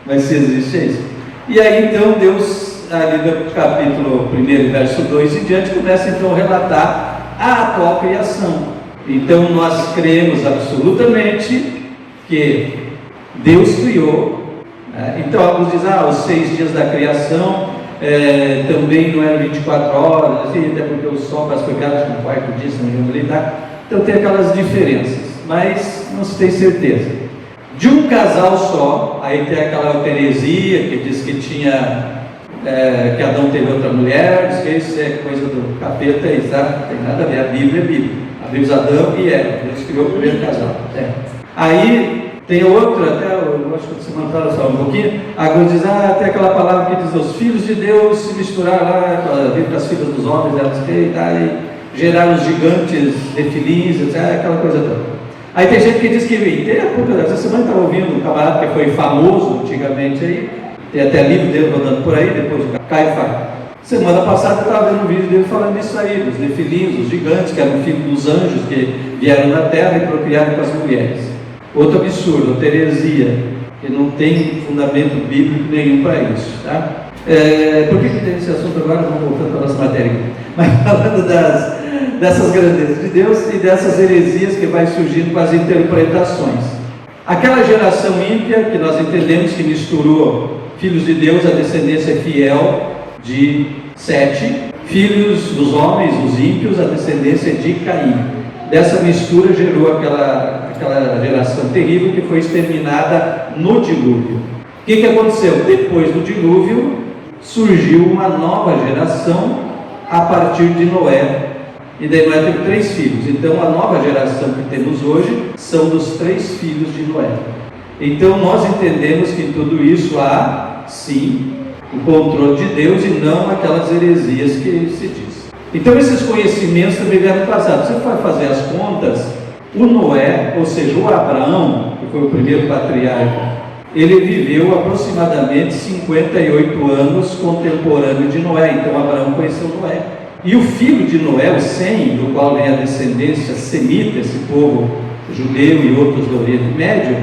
Mas se existe isso. E aí então Deus, ali no capítulo 1, verso 2 em diante, começa então a relatar a atual criação. Então nós cremos absolutamente que Deus criou. Então alguns dizem, os 6 dias da criação também não eram 24 horas, assim, até porque o sol para as pegadas com o quarto dia, se não me engano, tá? Então tem aquelas diferenças, mas não se tem certeza. De um casal só, aí tem aquela heresia que diz que tinha, que Adão teve outra mulher, diz que isso é coisa do capeta, e sabe? Não tem nada a ver, a Bíblia é Bíblia. A Bíblia diz Adão e Eva, Deus criou o primeiro casal. Aí tem outra, até eu acho que você mandou só um pouquinho, alguns dizem, tem aquela palavra que diz, os filhos de Deus se misturaram lá com as filhas dos homens, elas e geraram os gigantes, refilins, aquela coisa toda. Aí tem gente que diz que, essa semana estava ouvindo um camarada que foi famoso antigamente aí, tem até livro dele rodando por aí, depois o Caio fala. Semana passada eu estava vendo um vídeo dele falando disso aí, dos nefilins, os gigantes, que eram filhos dos anjos que vieram na terra e procriaram com as mulheres. Outro absurdo, outra heresia, que não tem fundamento bíblico nenhum para isso. Tá? Por que tem esse assunto agora? Vamos voltando para a nossa matéria. Mas falando dessas grandezas de Deus e dessas heresias que vai surgindo com as interpretações. Aquela geração ímpia que nós entendemos que misturou filhos de Deus, a descendência fiel de Sete, filhos dos homens, os ímpios, a descendência de Caim. Dessa mistura gerou aquela geração terrível que foi exterminada no dilúvio. O que aconteceu? Depois do dilúvio surgiu uma nova geração a partir de Noé. E daí Noé teve 3 filhos. Então a nova geração que temos hoje são dos 3 filhos de Noé. Então nós entendemos que em tudo isso há, sim, o controle de Deus e não aquelas heresias que se diz. Então esses conhecimentos também vieram passado. Você vai fazer as contas, o Noé, ou seja, o Abraão, que foi o primeiro patriarca, ele viveu aproximadamente 58 anos contemporâneo de Noé. Então Abraão conheceu Noé. E o filho de Noé, o Sem, do qual vem a descendência semita, esse povo judeu e outros do Oriente Médio,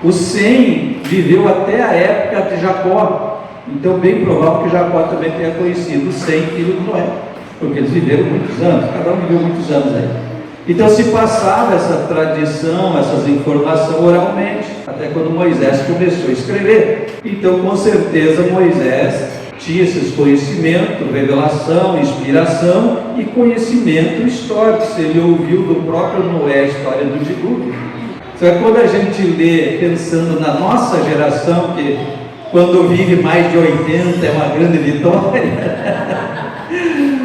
o Sem viveu até a época de Jacó. Então, bem provável que Jacó também tenha conhecido o Sem, filho de Noé, porque eles viveram muitos anos, cada um viveu muitos anos aí. Então, se passava essa tradição, essas informações oralmente, até quando Moisés começou a escrever. Então, com certeza, Moisés tinha esses conhecimentos, revelação, inspiração e conhecimento histórico. Se ele ouviu do próprio Noé a história do dilúvio. Só que quando a gente lê pensando na nossa geração, que quando vive mais de 80 é uma grande vitória,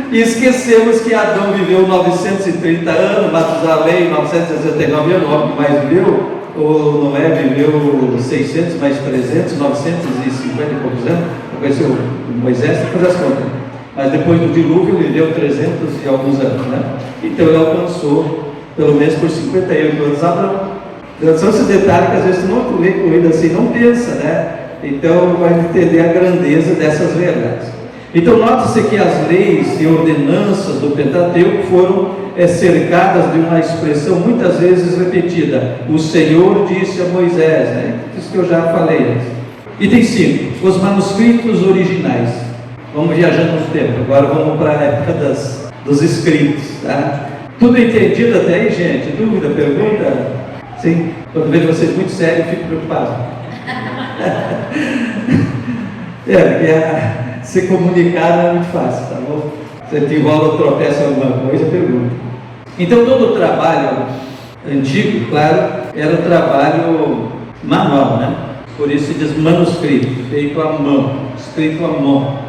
e esquecemos que Adão viveu 930 anos, Matusalém 969 anos, o homem que mais viveu, o Noé viveu 600 mais 300, 950 e poucos anos, conheceu o Moisés, tem que fazer as contas, mas depois do dilúvio ele viveu 300 e alguns anos, né? Então ele alcançou, pelo menos por 58 anos, Abraão. Então, são esses detalhes que às vezes tu não lê corrida assim, não pensa, né? Então vai entender a grandeza dessas verdades. Então note-se que as leis e ordenanças do Pentateuco foram cercadas de uma expressão muitas vezes repetida. O Senhor disse a Moisés, né? Isso que eu já falei antes. Item 5, os manuscritos originais. Vamos viajando no tempo, agora vamos para a época dos escritos, tá? Tudo entendido até aí, gente? Dúvida, pergunta? Sim? Quando vejo vocês muito sérios, eu fico preocupado. Porque se comunicar não é muito fácil, tá bom? Você te enrola ou tropeça em alguma coisa, pergunta. Então todo o trabalho antigo, claro, era um trabalho manual, né? Por isso se diz manuscrito, feito à mão, escrito à mão.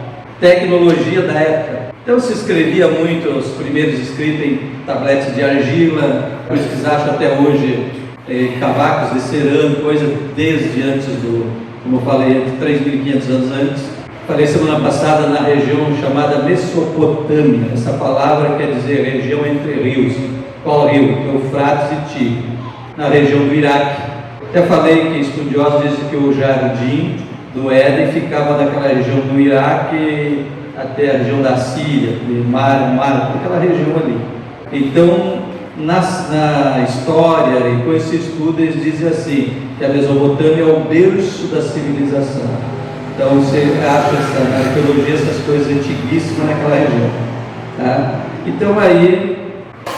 Tecnologia da época. Então se escrevia muito os primeiros escritos em tabletes de argila, por isso que se acha até hoje cavacos de cerâmica, coisa desde antes como eu falei, 3.500 anos antes. Falei semana passada na região chamada Mesopotâmia. Essa palavra quer dizer região entre rios. Qual rio? Eufrates e Tigre, na região do Iraque. Até falei que estudiosos dizem que o jardim do Éden ficava naquela região do Iraque até a região da Síria, aquela região ali. Então, na história e com esse estudo eles dizem assim, que a Mesopotâmia é o berço da civilização. Então você acha na arqueologia essas coisas antiguíssimas naquela região, tá? Então aí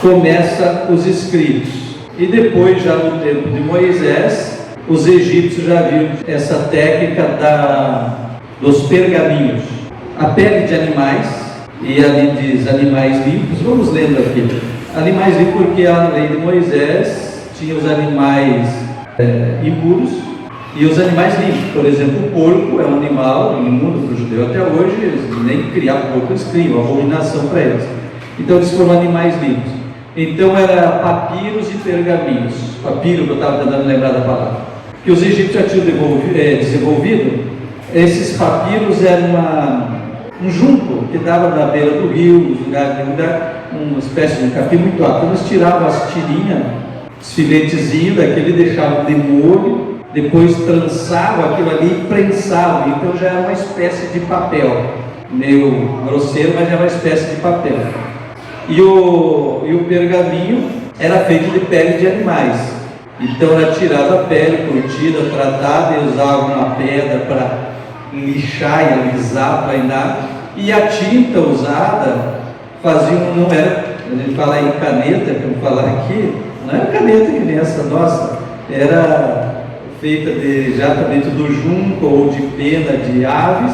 começa os escritos, e depois já no tempo de Moisés os egípcios já viram essa técnica dos pergaminhos, a pele de animais, e ali diz animais limpos. Vamos lendo aqui. Animais limpos, porque a lei de Moisés tinha os animais impuros e os animais limpos. Por exemplo, o porco é um animal imundo para o judeu até hoje, eles nem criar porco eles criam, abominação para eles. Então eles foram animais limpos. Então era papiros e pergaminhos. Papiro, que eu estava tentando lembrar da palavra, que os egípcios já tinham desenvolvido. Esses papiros eram um junco que dava na beira do rio, nos lugares, uma espécie de capim muito alto. Eles tiravam as tirinhas os filetezinhos daquele, deixavam de molho, depois trançavam aquilo ali e prensavam. Então já era uma espécie de papel, meio grosseiro, mas era uma espécie de papel. E o pergaminho era feito de pele de animais. Então era tirada a pele, curtida, tratada, e usavam uma pedra para lixar e alisar, plainar. E a tinta usada não era, a gente fala em caneta, que eu vou falar aqui, não era caneta que nem essa nossa, era feita exatamente do junco ou de pena de aves,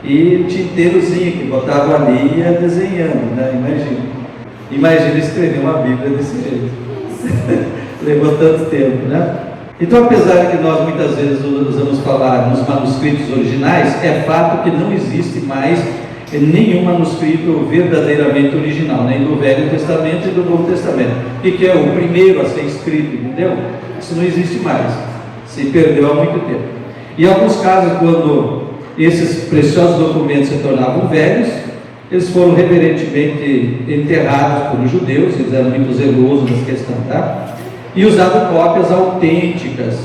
e tinteirozinho que botava ali e ia desenhando, né? Imagina escrever uma Bíblia desse jeito. Levou tanto tempo, né? Então, apesar de que nós muitas vezes usamos falar nos manuscritos originais, é fato que não existe mais nenhum manuscrito verdadeiramente original, nem do Velho Testamento e do Novo Testamento. O que é o primeiro a ser escrito, entendeu? Isso não existe mais, se perdeu há muito tempo. E em alguns casos, quando esses preciosos documentos se tornavam velhos, eles foram reverentemente enterrados por judeus, eles eram muito zelosos nessa questão, tá? E usavam cópias autênticas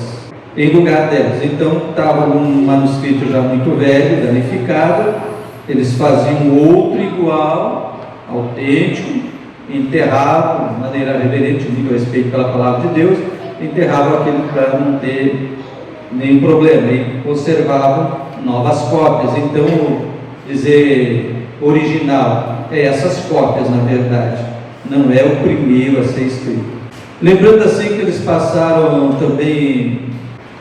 em lugar delas. Então estava um manuscrito já muito velho, danificado, eles faziam outro igual, autêntico, enterravam de maneira reverente, nível respeito pela palavra de Deus, enterravam aquele para não ter nenhum problema, e conservavam novas cópias. Então dizer original é essas cópias, na verdade, não é o primeiro a ser escrito. Lembrando assim que eles passaram também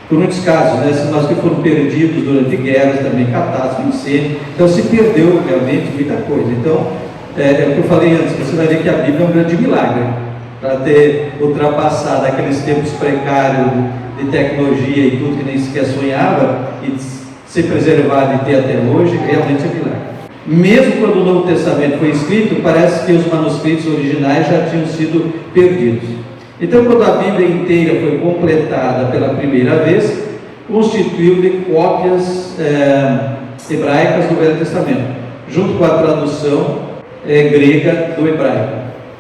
por muitos casos, né? Nós que foram perdidos durante guerras, também catástrofes, incêndio, então se perdeu realmente muita coisa. Então é o que eu falei antes, você vai ver que a Bíblia é um grande milagre para ter ultrapassado aqueles tempos precários de tecnologia e tudo que nem sequer sonhava, e se preservar e ter até hoje, realmente é milagre. Mesmo quando o Novo Testamento foi escrito, parece que os manuscritos originais já tinham sido perdidos. Então, quando a Bíblia inteira foi completada pela primeira vez, constituiu de cópias hebraicas do Velho Testamento, junto com a tradução grega do hebraico,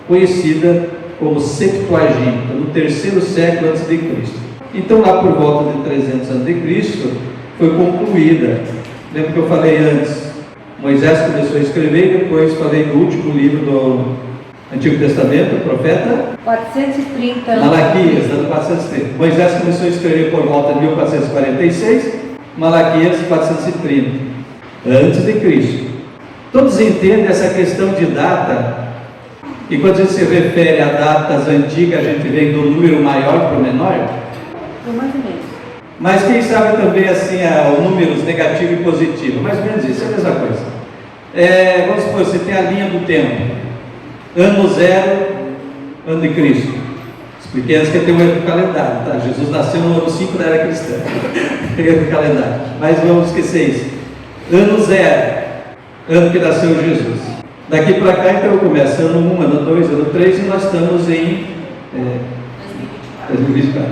conhecida como Septuaginta, no 3º século a.C. Então, lá por volta de 300 a.C., foi concluída. Lembra que eu falei antes? Moisés começou a escrever, e depois falei do último livro do Antigo Testamento, o profeta 430. Malaquias, ano 430. Moisés começou a escrever por volta de 1446, Malaquias 430, antes de Cristo. Todos entendem essa questão de data, e quando a gente se refere a datas antigas, a gente vem do número maior para o menor. Mais ou menos. Mas quem sabe também assim, números negativo e positivo, mais ou menos isso, é a mesma coisa. Vamos supor, você tem a linha do tempo, ano 0, ano de Cristo. Expliquei antes que tem um erro do calendário, tá? Jesus nasceu no ano 5 da era cristã, erro do calendário, mas vamos esquecer isso. Ano 0, ano que nasceu Jesus. Daqui para cá então começa ano 1, ano 2, ano 3, e nós estamos em 2024.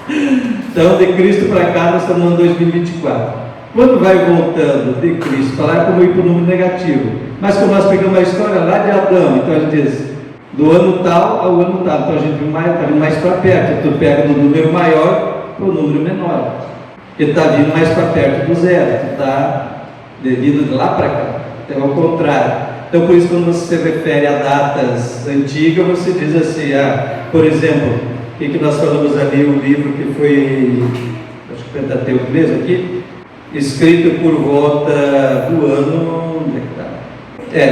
Então, de Cristo para cá, nós estamos no ano 2024. Quando vai voltando de Cristo para lá, é como ir para o número negativo. Mas como nós pegamos a história lá de Adão, então a gente diz, do ano tal ao ano tal. Então a gente está vindo mais para perto. Tu pega do número maior para o número menor. Porque está vindo mais para perto do zero. Tu está vindo de lá para cá. Então é o contrário. Então por isso, quando você se refere a datas antigas, você diz assim, por exemplo, o que nós falamos ali, um livro que foi, acho que Pentateuco mesmo aqui, escrito por volta do ano,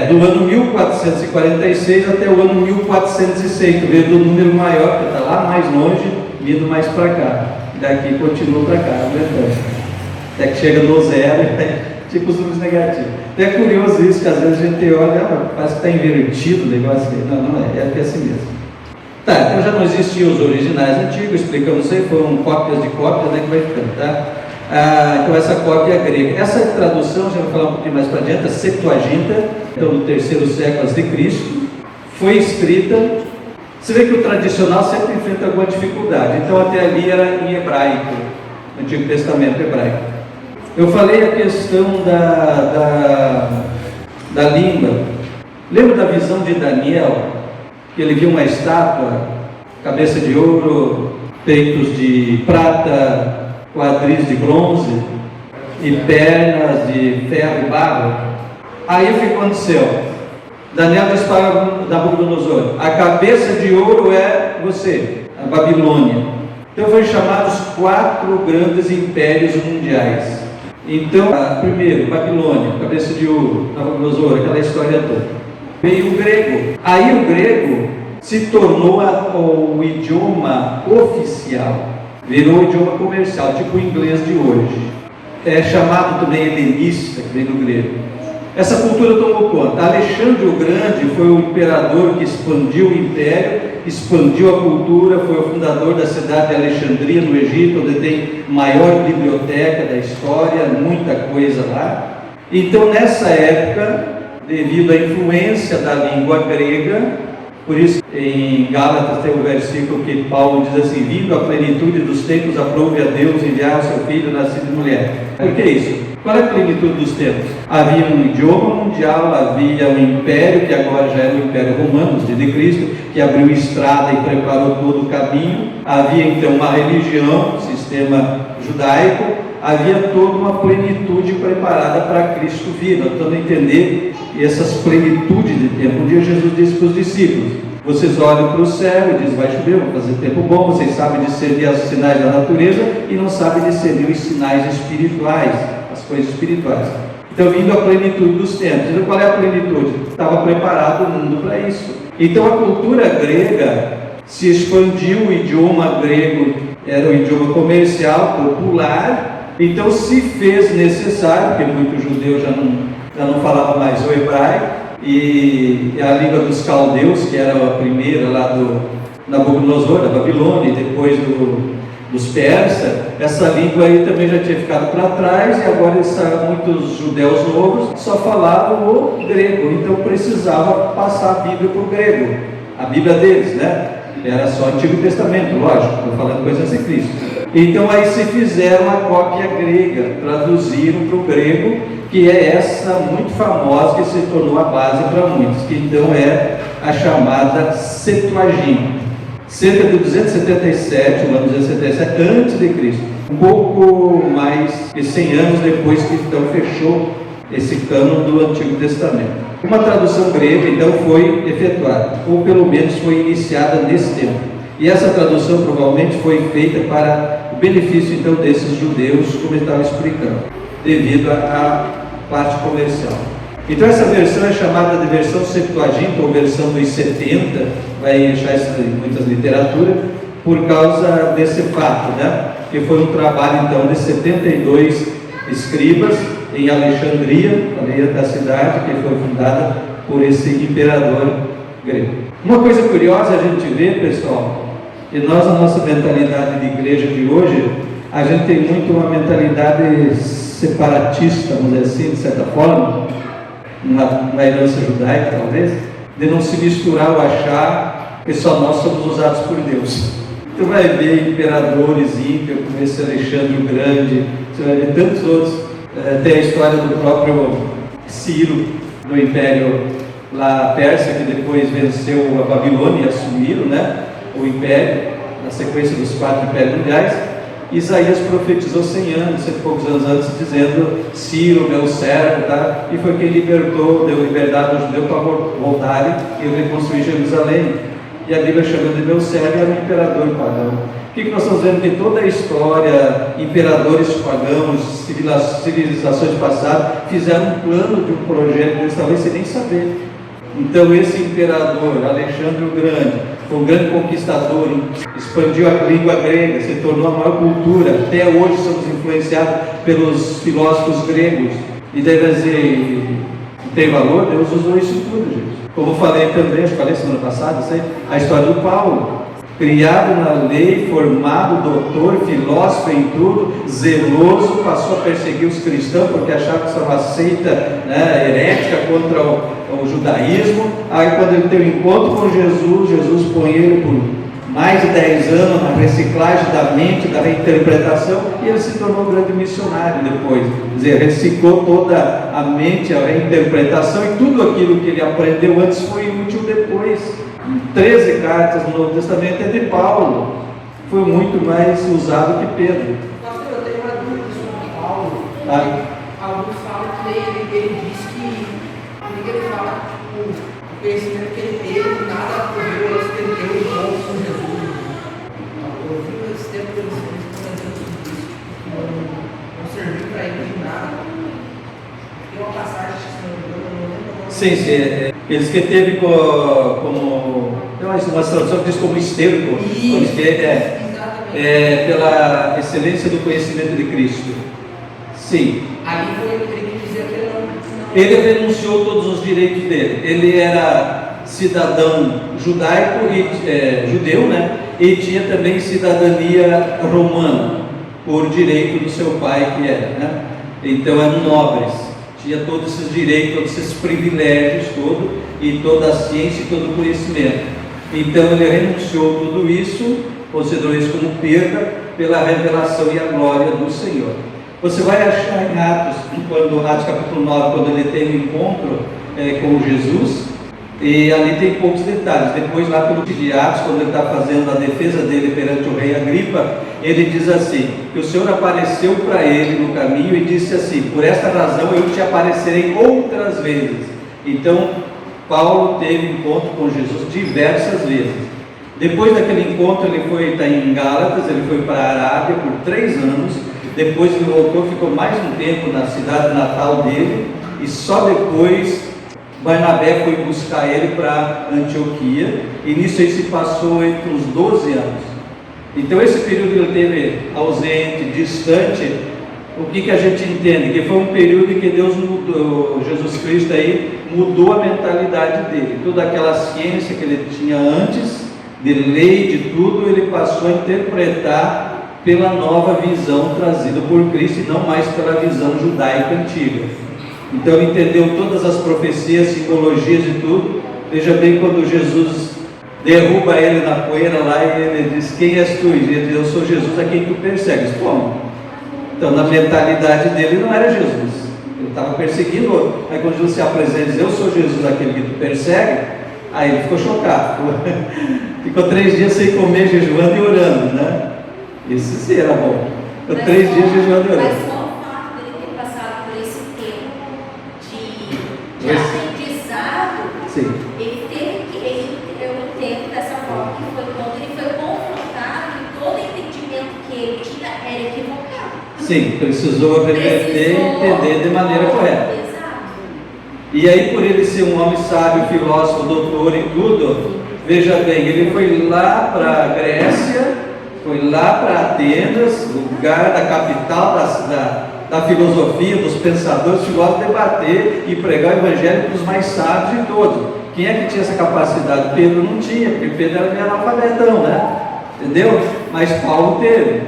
do ano 1446 até o ano 1406, veio do número maior, que está lá mais longe, vindo mais para cá, daqui continua para cá, até que chega no zero, tipo os números negativos. Então é curioso isso, que às vezes a gente olha, parece que está invertido o negócio, não é assim mesmo. Tá, então já não existiam os originais antigos, explicamos isso aí, foram cópias de cópias, né, que vai ficando, tá? Então essa cópia é grega. Essa tradução, já vou falar um pouquinho mais para adiante, a Septuaginta, então no 3º século a.C., foi escrita. Você vê que o tradicional sempre enfrenta alguma dificuldade, então até ali era em hebraico, no Antigo Testamento hebraico. Eu falei a questão da língua. Lembra da visão de Daniel, que ele viu uma estátua cabeça de ouro, peitos de prata, quadris de bronze e pernas de ferro e barro. Aí o que aconteceu? Daniel diz para Nabucodonosor: a cabeça de ouro é você, a Babilônia. Então foi chamados 4 grandes impérios mundiais. Então, primeiro, Babilônia, cabeça de ouro, Nabucodonosor, aquela história toda. Veio o grego. Aí o grego se tornou o idioma oficial, virou o idioma comercial, tipo o inglês de hoje. É chamado também helenista, que vem do grego. Essa cultura tomou conta. Alexandre o Grande foi o imperador que expandiu o império, expandiu a cultura, foi o fundador da cidade de Alexandria, no Egito, onde tem maior biblioteca da história, muita coisa lá. Então, nessa época, devido à influência da língua grega, por isso em Gálatas tem um versículo que Paulo diz assim: vindo à plenitude dos tempos, aprove a Deus enviar o seu filho nascido de mulher. Por que isso? Qual é a plenitude dos tempos? Havia um idioma mundial, havia um império, que agora já era o Império Romano, de Cristo, que abriu estrada e preparou todo o caminho. Havia então uma religião, sistema judaico, havia toda uma plenitude preparada para Cristo vir. Nós estamos a entender essas plenitudes de tempo. Um dia Jesus disse para os discípulos: vocês olham para o céu e dizem vai chover, vai fazer tempo bom, vocês sabem discernir os sinais da natureza e não sabem discernir os sinais espirituais, as coisas espirituais. Então, vindo à plenitude dos tempos. Então, qual é a plenitude? Estava preparado o mundo para isso. Então, a cultura grega se expandiu, o idioma grego era um idioma comercial, popular. Então, se fez necessário, porque muitos judeus já não falavam mais o hebraico, e a língua dos caldeus, que era a primeira lá do Nabucodonosor, da Babilônia, e depois dos persas, essa língua aí também já tinha ficado para trás, e agora muitos judeus novos só falavam o grego, então precisava passar a Bíblia para o grego, a Bíblia deles, né? Era só Antigo Testamento, lógico, estou falando coisas de Cristo. Então aí se fizeram a cópia grega, traduziram para o grego, que é essa muito famosa, que se tornou a base para muitos, que então é a chamada Septuaginta. Cerca de 277, o ano 277 antes de Cristo, um pouco mais de 100 anos depois que então fechou esse cânon do Antigo Testamento. Uma tradução grega então foi efetuada, ou pelo menos foi iniciada nesse tempo. E essa tradução provavelmente foi feita para o benefício então desses judeus, como eu estava explicando, devido à parte comercial. Então essa versão é chamada de versão Septuaginta, ou versão dos 70, vai achar isso em muitas literaturas, por causa desse fato, né? Que foi um trabalho então de 72 escribas em Alexandria, da cidade que foi fundada por esse imperador grego. Uma coisa curiosa a gente vê, pessoal, que nós, a nossa mentalidade de igreja de hoje, a gente tem muito uma mentalidade separatista, vamos dizer assim, de certa forma, uma herança judaica talvez, de não se misturar ou achar que só nós somos usados por Deus. Tu vai ver imperadores ímpios como esse Alexandre o Grande, você vai ver tantos outros. Tem a história do próprio Ciro, do Império lá Pérsia, que depois venceu a Babilônia e assumiram, né, o Império, na sequência dos 4 Impérios Mundiais. Isaías profetizou 100 anos, 100 e poucos anos antes, dizendo: Ciro, meu servo, tá? E foi quem libertou, deu liberdade aos judeus para voltarem e reconstruir Jerusalém. E a Bíblia chama de meu servo, era um imperador pagão. O que nós estamos vendo? Que toda a história, imperadores pagãos, civilizações passadas, fizeram um plano de um projeto deles, talvez sem nem saber. Então esse imperador, Alexandre o Grande, foi um grande conquistador, expandiu a língua grega, se tornou a maior cultura. Até hoje somos influenciados pelos filósofos gregos. E deve dizer, tem valor? Deus usou isso tudo, gente. Como falei também, acho que falei semana passada, a história do Paulo. Criado na lei, formado, doutor, filósofo em tudo, zeloso, passou a perseguir os cristãos porque achava que isso era uma seita, né, herética contra o judaísmo. Aí quando ele teve um encontro com Jesus, Jesus põe ele por mais de 10 anos na reciclagem da mente, da reinterpretação, e ele se tornou um grande missionário depois. Quer dizer, reciclou toda a mente, a reinterpretação, e tudo aquilo que ele aprendeu antes foi útil depois. 13 cartas no Novo Testamento é de Paulo. Foi muito mais usado que Pedro. Pastor, eu tenho uma dúvida sobre Paulo. Ah. Alguns falam que ele diz que ele fala que o conhecimento que ele teve, nada provou antes que ele teve um bom com Jesus. Eu vi esse tempo eles comentando sobre isso, não serviu para ele de nada. Tem uma passagem que eu não lembro. Sim. Eles que teve como. Tem uma tradução que diz como esterco. Pela excelência do conhecimento de Cristo. Sim. Ali foi ele que dizia que ele não. Ele renunciou todos os direitos dele. Ele era cidadão judaico e judeu, né? E tinha também cidadania romana, por direito do seu pai que era, né? Então eram nobres, tinha todos esses direitos, todos esses privilégios, e toda a ciência e todo o conhecimento. Então ele renunciou tudo isso, considerou isso como perda pela revelação e a glória do Senhor. Você vai achar em Atos capítulo 9, quando ele tem um encontro com Jesus, e ali tem poucos detalhes. Depois, lá pelo de Atos, quando ele está fazendo a defesa dele perante o rei Agripa, ele diz assim, que o Senhor apareceu para ele no caminho e disse assim: por esta razão eu te aparecerei outras vezes. Então, Paulo teve encontro com Jesus diversas vezes. Depois daquele encontro, ele está em Gálatas, ele foi para a Arábia por 3 anos. Depois ele voltou, ficou mais um tempo na cidade natal dele, e só depois Barnabé foi buscar ele para Antioquia, e nisso ele se passou entre uns 12 anos. Então esse período ele teve ausente, distante. O que a gente entende? Que foi um período em que Deus mudou, Jesus Cristo aí mudou a mentalidade dele. Toda aquela ciência que ele tinha antes, de lei, de tudo, ele passou a interpretar pela nova visão trazida por Cristo e não mais pela visão judaica antiga. Então entendeu todas as profecias, simbologias e tudo. Veja bem, quando Jesus derruba ele na poeira lá e ele diz: quem és tu? E ele diz: eu sou Jesus a quem tu persegues. Como? Então na mentalidade dele não era Jesus, ele estava perseguindo. Aí quando Jesus se apresenta e diz: eu sou Jesus aquele que tu persegue, aí ele ficou chocado. Ficou 3 dias sem comer, jejuando e orando, né? Isso sim era bom. Ficou 3 dias jejuando e orando. Mas só o fato dele ter passado por esse tempo de aprendizado, Sim. eu entendo dessa forma, que foi quando ele foi confrontado e todo o entendimento que ele tinha era equivocado. Sim, precisou reverter e entender de maneira correta. Exato. E aí, por ele ser um homem sábio, filósofo, doutor e tudo, veja bem, ele foi lá para a Grécia, foi lá para Atenas, lugar da capital da filosofia, dos pensadores, filósofos, debater e pregar o evangelho para os mais sábios de todos. Quem é que tinha essa capacidade? Pedro não tinha, porque Pedro era meio analfabetão, né? Entendeu? Mas Paulo teve.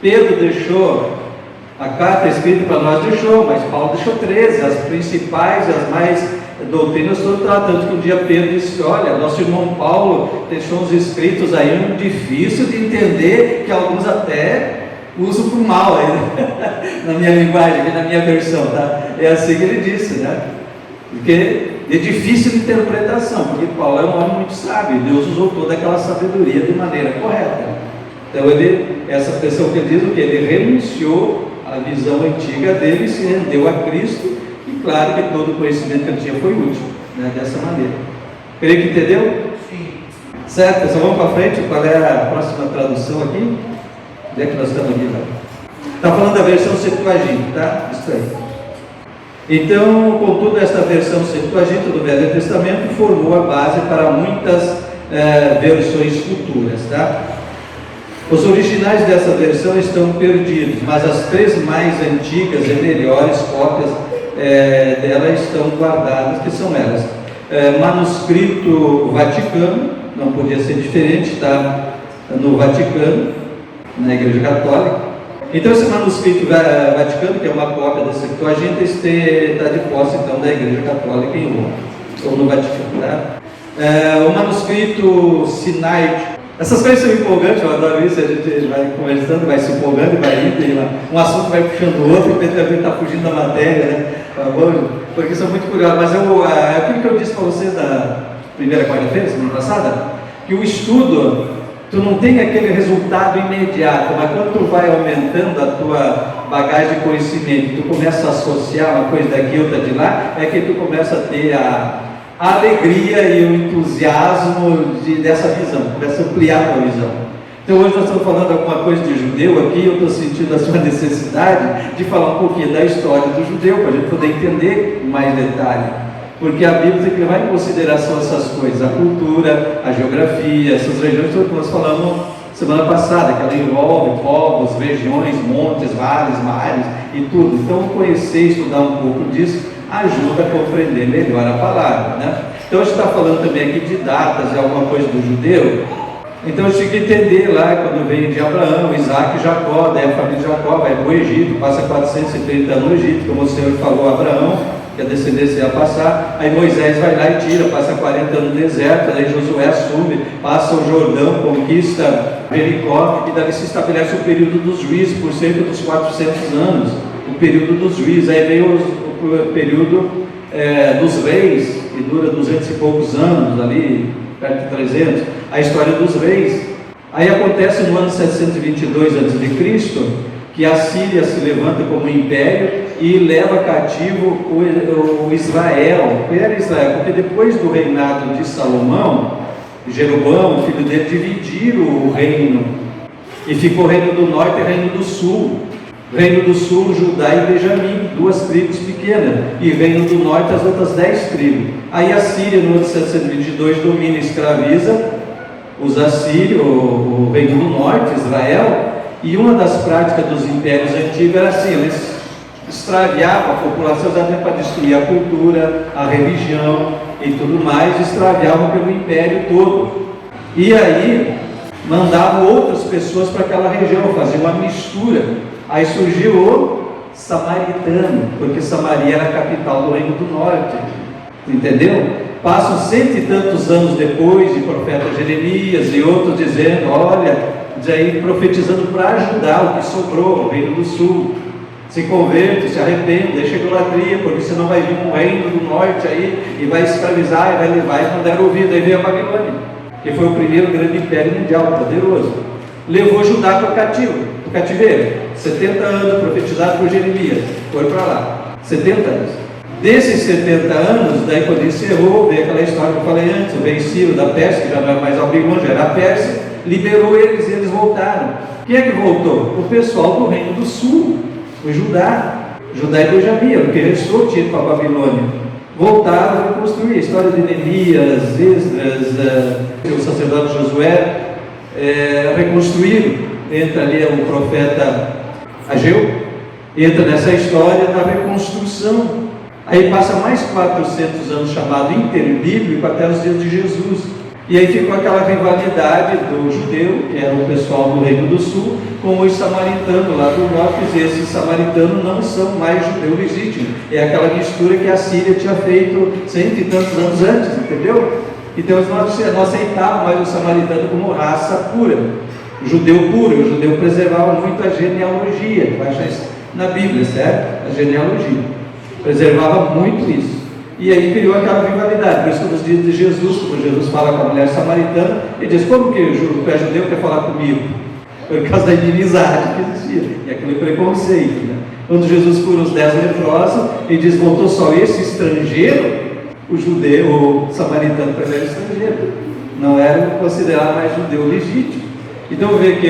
Pedro deixou, a carta escrita para nós deixou, mas Paulo deixou 13, as principais, as mais doutrinas todas, tanto que um dia Pedro disse: olha, nosso irmão Paulo deixou uns escritos aí difícil de entender, que alguns até usam por mal aí, na minha linguagem, na minha versão, tá? É assim que ele disse, né? Porque é difícil de interpretação, porque Paulo é um homem muito sábio, e Deus usou toda aquela sabedoria de maneira correta. Então essa pessoa que ele diz o que? Ele renunciou à visão antiga dele e se rendeu a Cristo. E claro que todo o conhecimento que ele tinha foi útil, né, dessa maneira. Creio que entendeu? Sim. Certo, pessoal, vamos para frente. Qual é a próxima tradução aqui? Onde é que nós estamos aqui? Está falando da versão Septuaginta, tá? Isso aí. Então, contudo, esta versão Septuaginta do Velho Testamento formou a base para muitas versões futuras, tá? Os originais dessa versão estão perdidos, mas as 3 mais antigas e melhores cópias delas estão guardadas, que são elas. Manuscrito Vaticano, não podia ser diferente, está no Vaticano, na Igreja Católica. Então esse manuscrito Vaticano, que é uma cópia da Septuaginta, está de posse então da Igreja Católica em Roma, ou no Vaticano, tá? O manuscrito Sinai. Essas coisas são empolgantes, eu adoro isso, a gente vai conversando, vai se empolgando e vai indo, e um assunto vai puxando o outro, e também está fugindo da matéria, né? Porque são muito curiosos. Mas aquilo que eu disse para vocês primeira quarta-feira, semana passada, que o estudo, tu não tem aquele resultado imediato, mas quando tu vai aumentando a tua bagagem de conhecimento, tu começa a associar uma coisa daqui, outra de lá, é que tu começa a ter a alegria e o entusiasmo dessa visão, começa a ampliar a tua visão. Então hoje nós estamos falando alguma coisa de judeu aqui, eu estou sentindo a sua necessidade de falar um pouquinho da história do judeu, para a gente poder entender em mais detalhe. Porque a Bíblia tem que levar em consideração essas coisas, a cultura, a geografia, essas regiões que nós falamos semana passada, que ela envolve povos, regiões, montes, vales, mares e tudo. Então conhecer e estudar um pouco disso ajuda a compreender melhor a palavra, né? Então a gente está falando também aqui de datas, de alguma coisa do judeu. Então a gente tem que entender lá, quando vem de Abraão, Isaac e Jacó, daí a família de Jacó vai para o Egito, passa 430 anos no Egito, como o Senhor falou a Abraão, que a descendência ia passar. Aí Moisés vai lá e tira, passa 40 anos no deserto, aí Josué assume, passa o Jordão, conquista Jericó, e daí se estabelece o período dos juízes, por cerca dos 400 anos, o período dos juízes. Aí vem o período dos reis, que dura 200 e poucos anos, ali perto de 300, a história dos reis. Aí acontece no ano 722 a.C., que a Síria se levanta como império e leva cativo o Israel. O que era Israel? Porque depois do reinado de Salomão, Jeroboão, filho dele, dividiram o reino, e ficou o reino do norte e o reino do sul. Reino do sul, Judá e Benjamim, 2 tribos pequenas, e reino do norte, as outras 10 tribos. Aí a Síria, no ano 722, domina e escraviza os assírios, o reino do norte, Israel. E uma das práticas dos impérios antigos era assim: eles extraviavam a população exatamente para destruir a cultura, a religião e tudo mais, extraviavam pelo império todo. E aí mandavam outras pessoas para aquela região, faziam uma mistura. Aí surgiu o samaritano, porque Samaria era a capital do reino do norte, entendeu? Passam 100 e tantos anos depois, de profeta Jeremias e outros dizendo, olha, aí profetizando para ajudar o que sobrou, o reino do sul, se converte, se arrepende, deixa a idolatria, porque senão vai vir um reino do norte aí, e vai escravizar, e vai levar, e não deram ouvido. Aí veio a Babilônia, que foi o primeiro grande império mundial, poderoso, levou Judá para o cativeiro, 70 anos, profetizado por Jeremias, foi para lá, 70 anos. Desses 70 anos, daí quando encerrou, veio aquela história que eu falei antes, o rei Ciro da Pérsia, que já não era mais a Babilônia, já era a Pérsia, liberou eles e eles voltaram. Quem é que voltou? O pessoal do reino do sul, o Judá e Benjamim, porque restou tinha ido para a Babilônia. Voltaram a reconstruir a história de Neemias, Esdras, o sacerdote Josué, reconstruíram. Entra ali o profeta Ageu, entra nessa história da reconstrução. Aí passa mais 400 anos, chamado interbíblico, até os dias de Jesus. E aí ficou aquela rivalidade do judeu, que era o pessoal do Reino do Sul, com os samaritanos lá do norte. E esses samaritanos não são mais judeu legítimo. É aquela mistura que a Síria tinha feito 100 e tantos anos antes, entendeu? Então nós não aceitávamos mais o samaritano como raça pura, judeu puro. O judeu preservava muito a genealogia, vai achar isso na Bíblia, certo? A genealogia preservava muito isso. E aí criou aquela rivalidade. Por isso que nos dias de Jesus, quando Jesus fala com a mulher samaritana, ele diz, como que o pé judeu quer falar comigo? Por causa da inimizade que existia, e aquele preconceito, né? Quando Jesus cura os 10 leprosos, ele diz, voltou só esse estrangeiro? O judeu, o samaritano também era estrangeiro, não era considerado mais judeu legítimo. Então vê que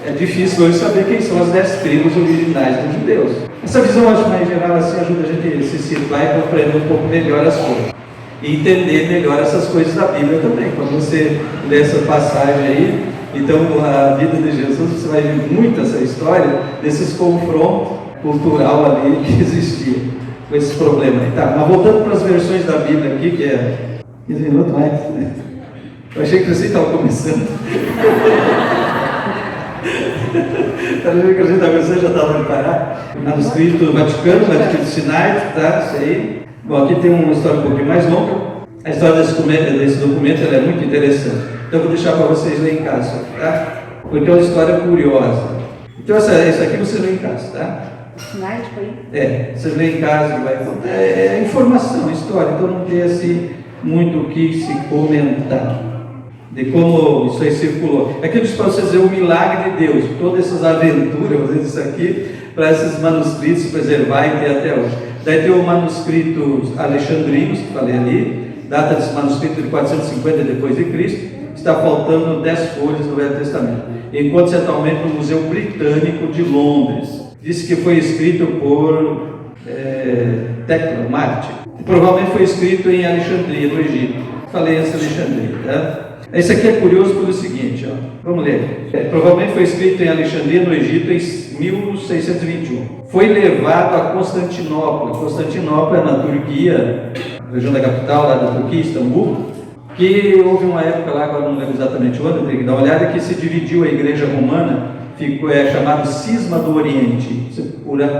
é difícil hoje saber quem são as 10 tribos originais dos judeus. Essa visão, acho mais geral, assim, ajuda a gente a se situar e compreender um pouco melhor as coisas. E entender melhor essas coisas da Bíblia também. Quando você lê essa passagem aí, então a vida de Jesus, você vai ver muito essa história desses confrontos cultural ali que existia com esses problemas. Tá, mas voltando para as versões da Bíblia aqui, que é 15 minutos mais, né? Eu achei que você estava começando. Está vendo que a gente está começando, já estava preparado? Manuscrito do Vaticano, Manuscrito Sinai, tá? Isso aí. Bom, aqui tem uma história um pouquinho mais longa. A história desse documento ela é muito interessante. Então eu vou deixar para vocês ler em casa, tá? Porque é uma história curiosa. Então isso aqui você lê em casa, tá? Sinai, tipo aí? Vocês lêem em casa, vai contar. É informação, história, então não tem assim muito o que se comentar de como isso aí circulou. Aqui eu disse para vocês o milagre de Deus, todas essas aventuras, vou dizer isso aqui, para esses manuscritos se preservar e ter até hoje. Daí tem o manuscrito alexandrinos, que falei ali, data desse manuscrito de 450 depois de Cristo, está faltando 10 folhas do Velho Testamento. Encontra-se atualmente no Museu Britânico de Londres. Diz que foi escrito por Tecla Marte. Provavelmente foi escrito em Alexandria, no Egito. Falei essa Alexandria, tá? Esse aqui é curioso pelo seguinte, ó. Vamos ler. Provavelmente foi escrito em Alexandria, no Egito, em 1621. Foi levado a Constantinopla. Constantinopla é na Turquia, região da capital, lá da Turquia, Istambul, que houve uma época lá, agora não lembro exatamente o ano, eu tenho que dar uma olhada, que se dividiu a igreja romana, ficou chamado Cisma do Oriente. Se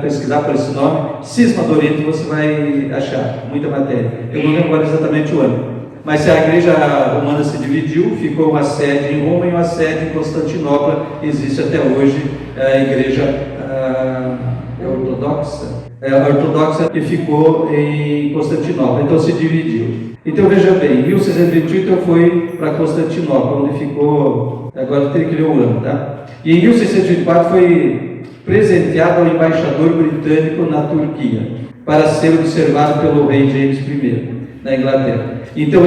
pesquisar por esse nome, Cisma do Oriente, você vai achar muita matéria. Eu não lembro agora exatamente o ano. Mas se a igreja romana se dividiu, ficou uma sede em Roma e uma sede em Constantinopla. Existe até hoje a igreja ortodoxa que ficou em Constantinopla. Então se dividiu. Então veja bem, em 1621 então foi para Constantinopla, onde ficou, agora tem que ler o ano, tá? E em 1624 foi presenteado ao embaixador britânico na Turquia, para ser observado pelo rei James I, na Inglaterra. Então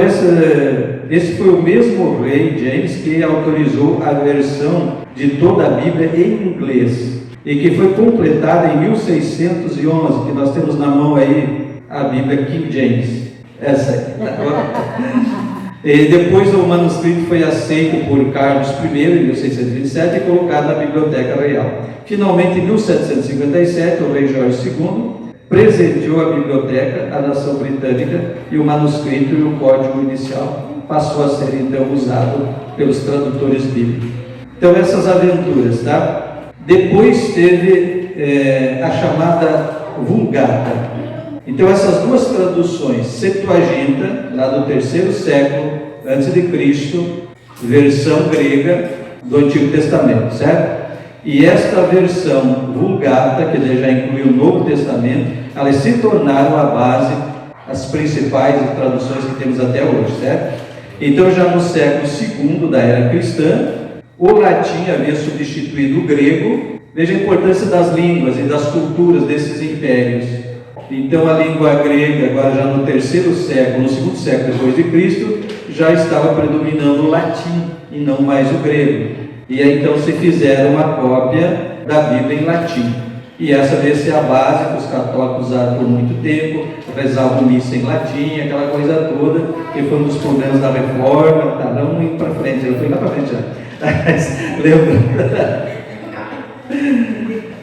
esse foi o mesmo rei James que autorizou a versão de toda a Bíblia em inglês, e que foi completada em 1611, que nós temos na mão aí a Bíblia King James. Essa aí. E depois o manuscrito foi aceito por Carlos I em 1627 e colocado na Biblioteca Real. Finalmente, em 1757, o rei Jorge II presenteou a biblioteca à nação britânica, e o manuscrito e o código inicial passou a ser então usado pelos tradutores bíblicos. Então essas aventuras, tá? Depois teve a chamada Vulgata. Então essas duas traduções, Septuaginta, lá do 3º século antes de Cristo, versão grega do Antigo Testamento, certo? E esta versão Vulgata, que já inclui o Novo Testamento, elas se tornaram a base, as principais traduções que temos até hoje, certo? Então já no século II da era cristã, o latim havia substituído o grego. Veja a importância das línguas e das culturas desses impérios. Então a língua grega, agora já no 3º século, no 2º século depois de Cristo, já estava predominando o latim e não mais o grego. E aí então se fizeram uma cópia da Bíblia em latim. E essa veio ser a base que os católicos usaram por muito tempo, rezavam missa em latim, aquela coisa toda, que foi um dos problemas da reforma. Tá, não indo para frente, eu fui lá para frente já. Lembra?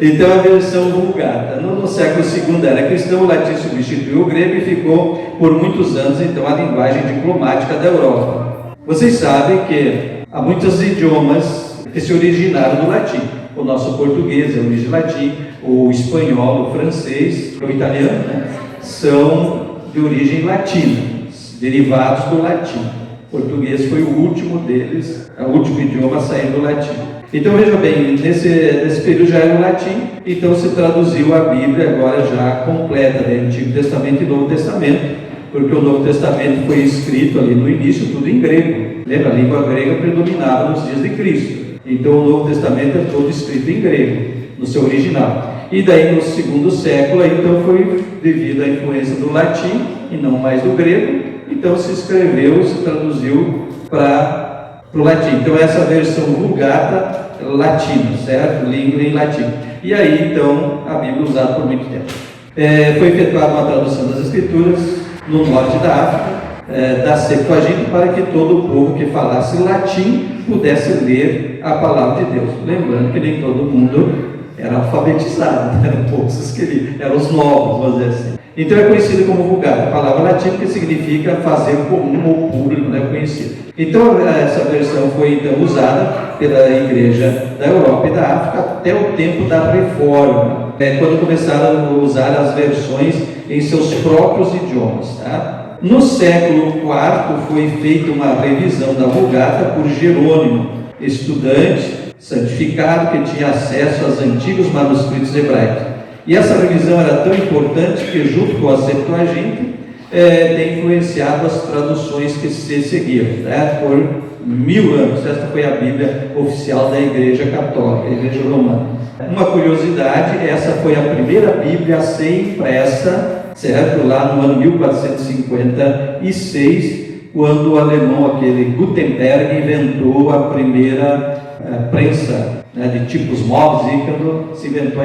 Então a versão Vulgata. No século II da era cristã, o latim substituiu o grego e ficou por muitos anos então a linguagem diplomática da Europa. Vocês sabem que há muitos idiomas que se originaram do latim. O nosso português é origem latim, o espanhol, o francês, o italiano, né, são de origem latina, derivados do latim. O português foi o último deles, o último idioma a sair do latim. Então veja bem, nesse período já era o latim, então se traduziu a Bíblia agora já completa, né, Antigo Testamento e Novo Testamento, porque o Novo Testamento foi escrito ali no início tudo em grego. Lembra? A língua grega predominava nos dias de Cristo. Então o Novo Testamento é todo escrito em grego, no seu original. E daí no 2º século, então foi devido à influência do latim e não mais do grego, então se escreveu, se traduziu para o latim. Então essa versão Vulgata latina, certo? Língua em latim. E aí então a Bíblia usada por muito tempo. Foi efetuada uma tradução das Escrituras no norte da África, da Septuaginta, para que todo o povo que falasse latim pudesse ler a palavra de Deus. Lembrando que nem todo mundo era alfabetizado, eram poucos que liam, eram os novos, vamos dizer assim. Então é conhecido como Vulgata, a palavra latina que significa fazer comum ou público, né, conhecido. Então essa versão foi então usada pela igreja da Europa e da África até o tempo da Reforma, quando começaram a usar as versões em seus próprios idiomas, tá? No século IV foi feita uma revisão da Vulgata por Jerônimo, estudante santificado que tinha acesso aos antigos manuscritos hebraicos. E essa revisão era tão importante que, junto com a Septuaginta, tem influenciado as traduções que se seguiam, né? Por 1000 anos. Esta foi a Bíblia oficial da Igreja Católica, a Igreja Romana. Uma curiosidade, essa foi a primeira Bíblia a ser impressa, certo? Lá no ano 1456, quando o alemão, aquele Gutenberg, inventou a primeira prensa, né, de tipos móveis, e quando se inventou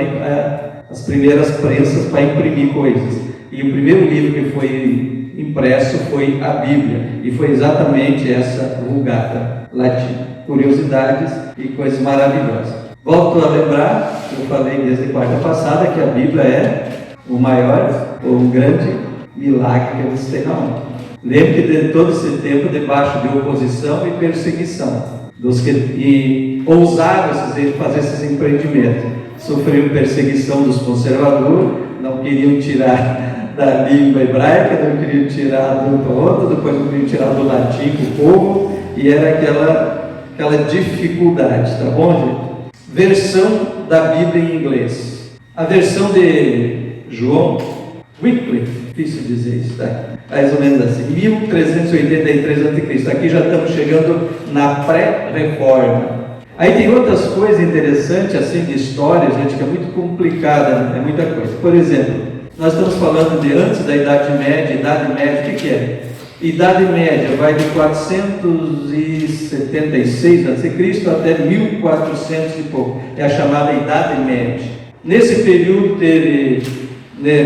as primeiras prensas para imprimir coisas. E o primeiro livro que foi impresso foi a Bíblia, e foi exatamente essa Vulgata latina. Curiosidades e coisas maravilhosas. Volto a lembrar, eu falei desde quarta passada, que a Bíblia é o maior, ou um grande milagre que eles têm na mão. Lembre que de todo esse tempo, debaixo de oposição e perseguição, dos que ousaram fazer esses empreendimentos, sofreram perseguição dos conservadores, não queriam tirar da língua hebraica, não queriam tirar do outro, depois não queriam tirar do latim para o povo, e era aquela dificuldade, tá bom, gente? Versão da Bíblia em inglês. A versão de João Wycliffe, difícil dizer isso, tá? Mais ou menos assim, 1383 a.C. Aqui já estamos chegando na pré-reforma. Aí tem outras coisas interessantes, assim, de história, gente, que é muito complicada, é muita coisa. Por exemplo, nós estamos falando de antes da Idade Média. Idade Média, o que é? Idade Média vai de 476 a.C. até 1400 e pouco. É a chamada Idade Média. Nesse período teve,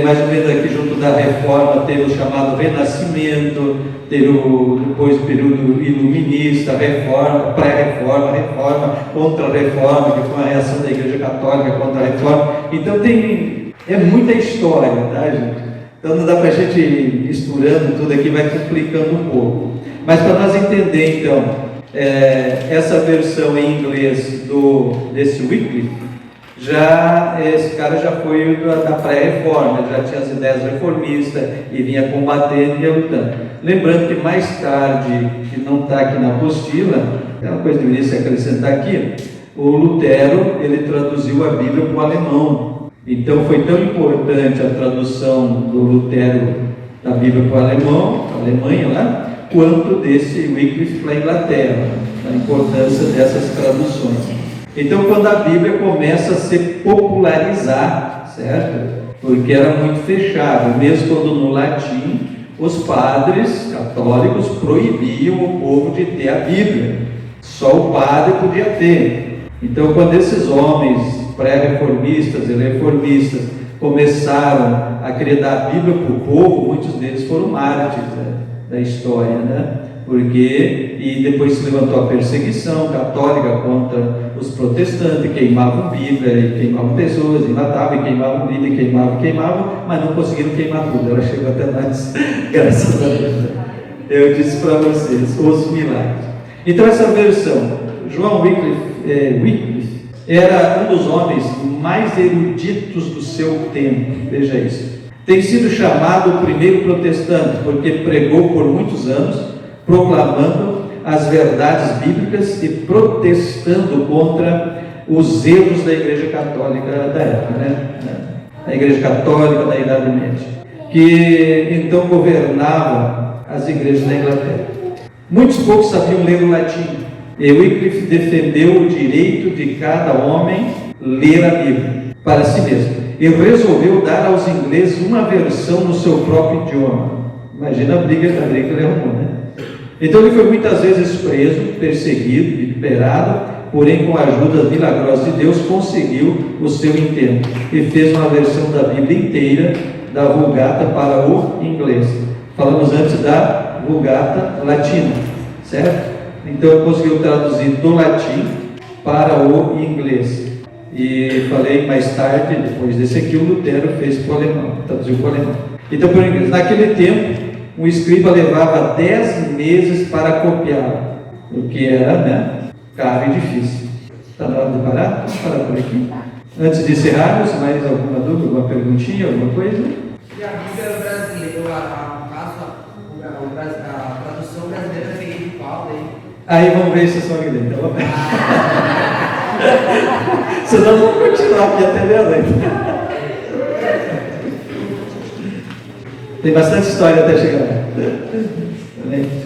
mais ou menos aqui junto da Reforma, teve o chamado Renascimento, teve depois o período iluminista, Reforma, pré-reforma, Reforma, contra-reforma, que foi a reação da Igreja Católica contra a Reforma. Então é muita história, tá, gente? Então não dá para a gente ir misturando tudo aqui, vai complicando um pouco. Mas para nós entender, então, essa versão em inglês desse Wycliffe, esse cara já foi da pré-reforma, já tinha as ideias reformistas e vinha combatendo e lutando. Lembrando que mais tarde, que não está aqui na apostila, é uma coisa que deveria se acrescentar aqui, o Lutero, ele traduziu a Bíblia para o alemão. Então foi tão importante a tradução do Lutero da Bíblia para o alemão, a Alemanha lá, quanto desse Wycliffe para a Inglaterra, a importância dessas traduções. Então, quando a Bíblia começa a se popularizar, certo? Porque era muito fechado, mesmo quando no latim os padres católicos proibiam o povo de ter a Bíblia, só o padre podia ter. Então, quando esses homens pré-reformistas e reformistas começaram a querer dar a Bíblia para o povo, muitos deles foram mártires, né, da história, né? E depois se levantou a perseguição católica contra os protestantes, queimavam Bíblia, e queimavam pessoas, e matavam, e queimavam Bíblia, queimavam, mas não conseguiram queimar tudo. Ela chegou até nós, graças a Deus. Eu disse para vocês, os milagres. Então essa versão, João Wycliffe era um dos homens mais eruditos do seu tempo, veja isso. Tem sido chamado o primeiro protestante, porque pregou por muitos anos, proclamando as verdades bíblicas e protestando contra os erros da Igreja Católica da época, né? A Igreja Católica da Idade Média, que então governava as igrejas da Inglaterra. Muitos poucos sabiam ler o latim, e Wycliffe defendeu o direito de cada homem ler a Bíblia para si mesmo. Ele resolveu dar aos ingleses uma versão no seu próprio idioma. Imagina a briga que ele arrumou, né? Então ele foi muitas vezes preso, perseguido, vituperado, porém com a ajuda milagrosa de Deus conseguiu o seu intento e fez uma versão da Bíblia inteira da Vulgata para o inglês. Falamos antes da Vulgata latina, certo? Então conseguiu traduzir do latim para o inglês. E falei mais tarde, depois desse aqui, o Lutero fez para o alemão, traduziu para o alemão. Então, para o inglês. Naquele tempo, um escriba levava 10 meses para copiar, o que era, né, caro e difícil. Está na hora de parar? Vamos parar por aqui. Antes de encerrarmos, mais alguma dúvida, alguma perguntinha, alguma coisa? E a Bíblia brasileira, a tradução brasileira veio de qual daí? Aí vamos ver se são aqui dentro, tá bom? Senão vamos continuar aqui até meia-noite. Tem bastante história até chegar lá. Amém?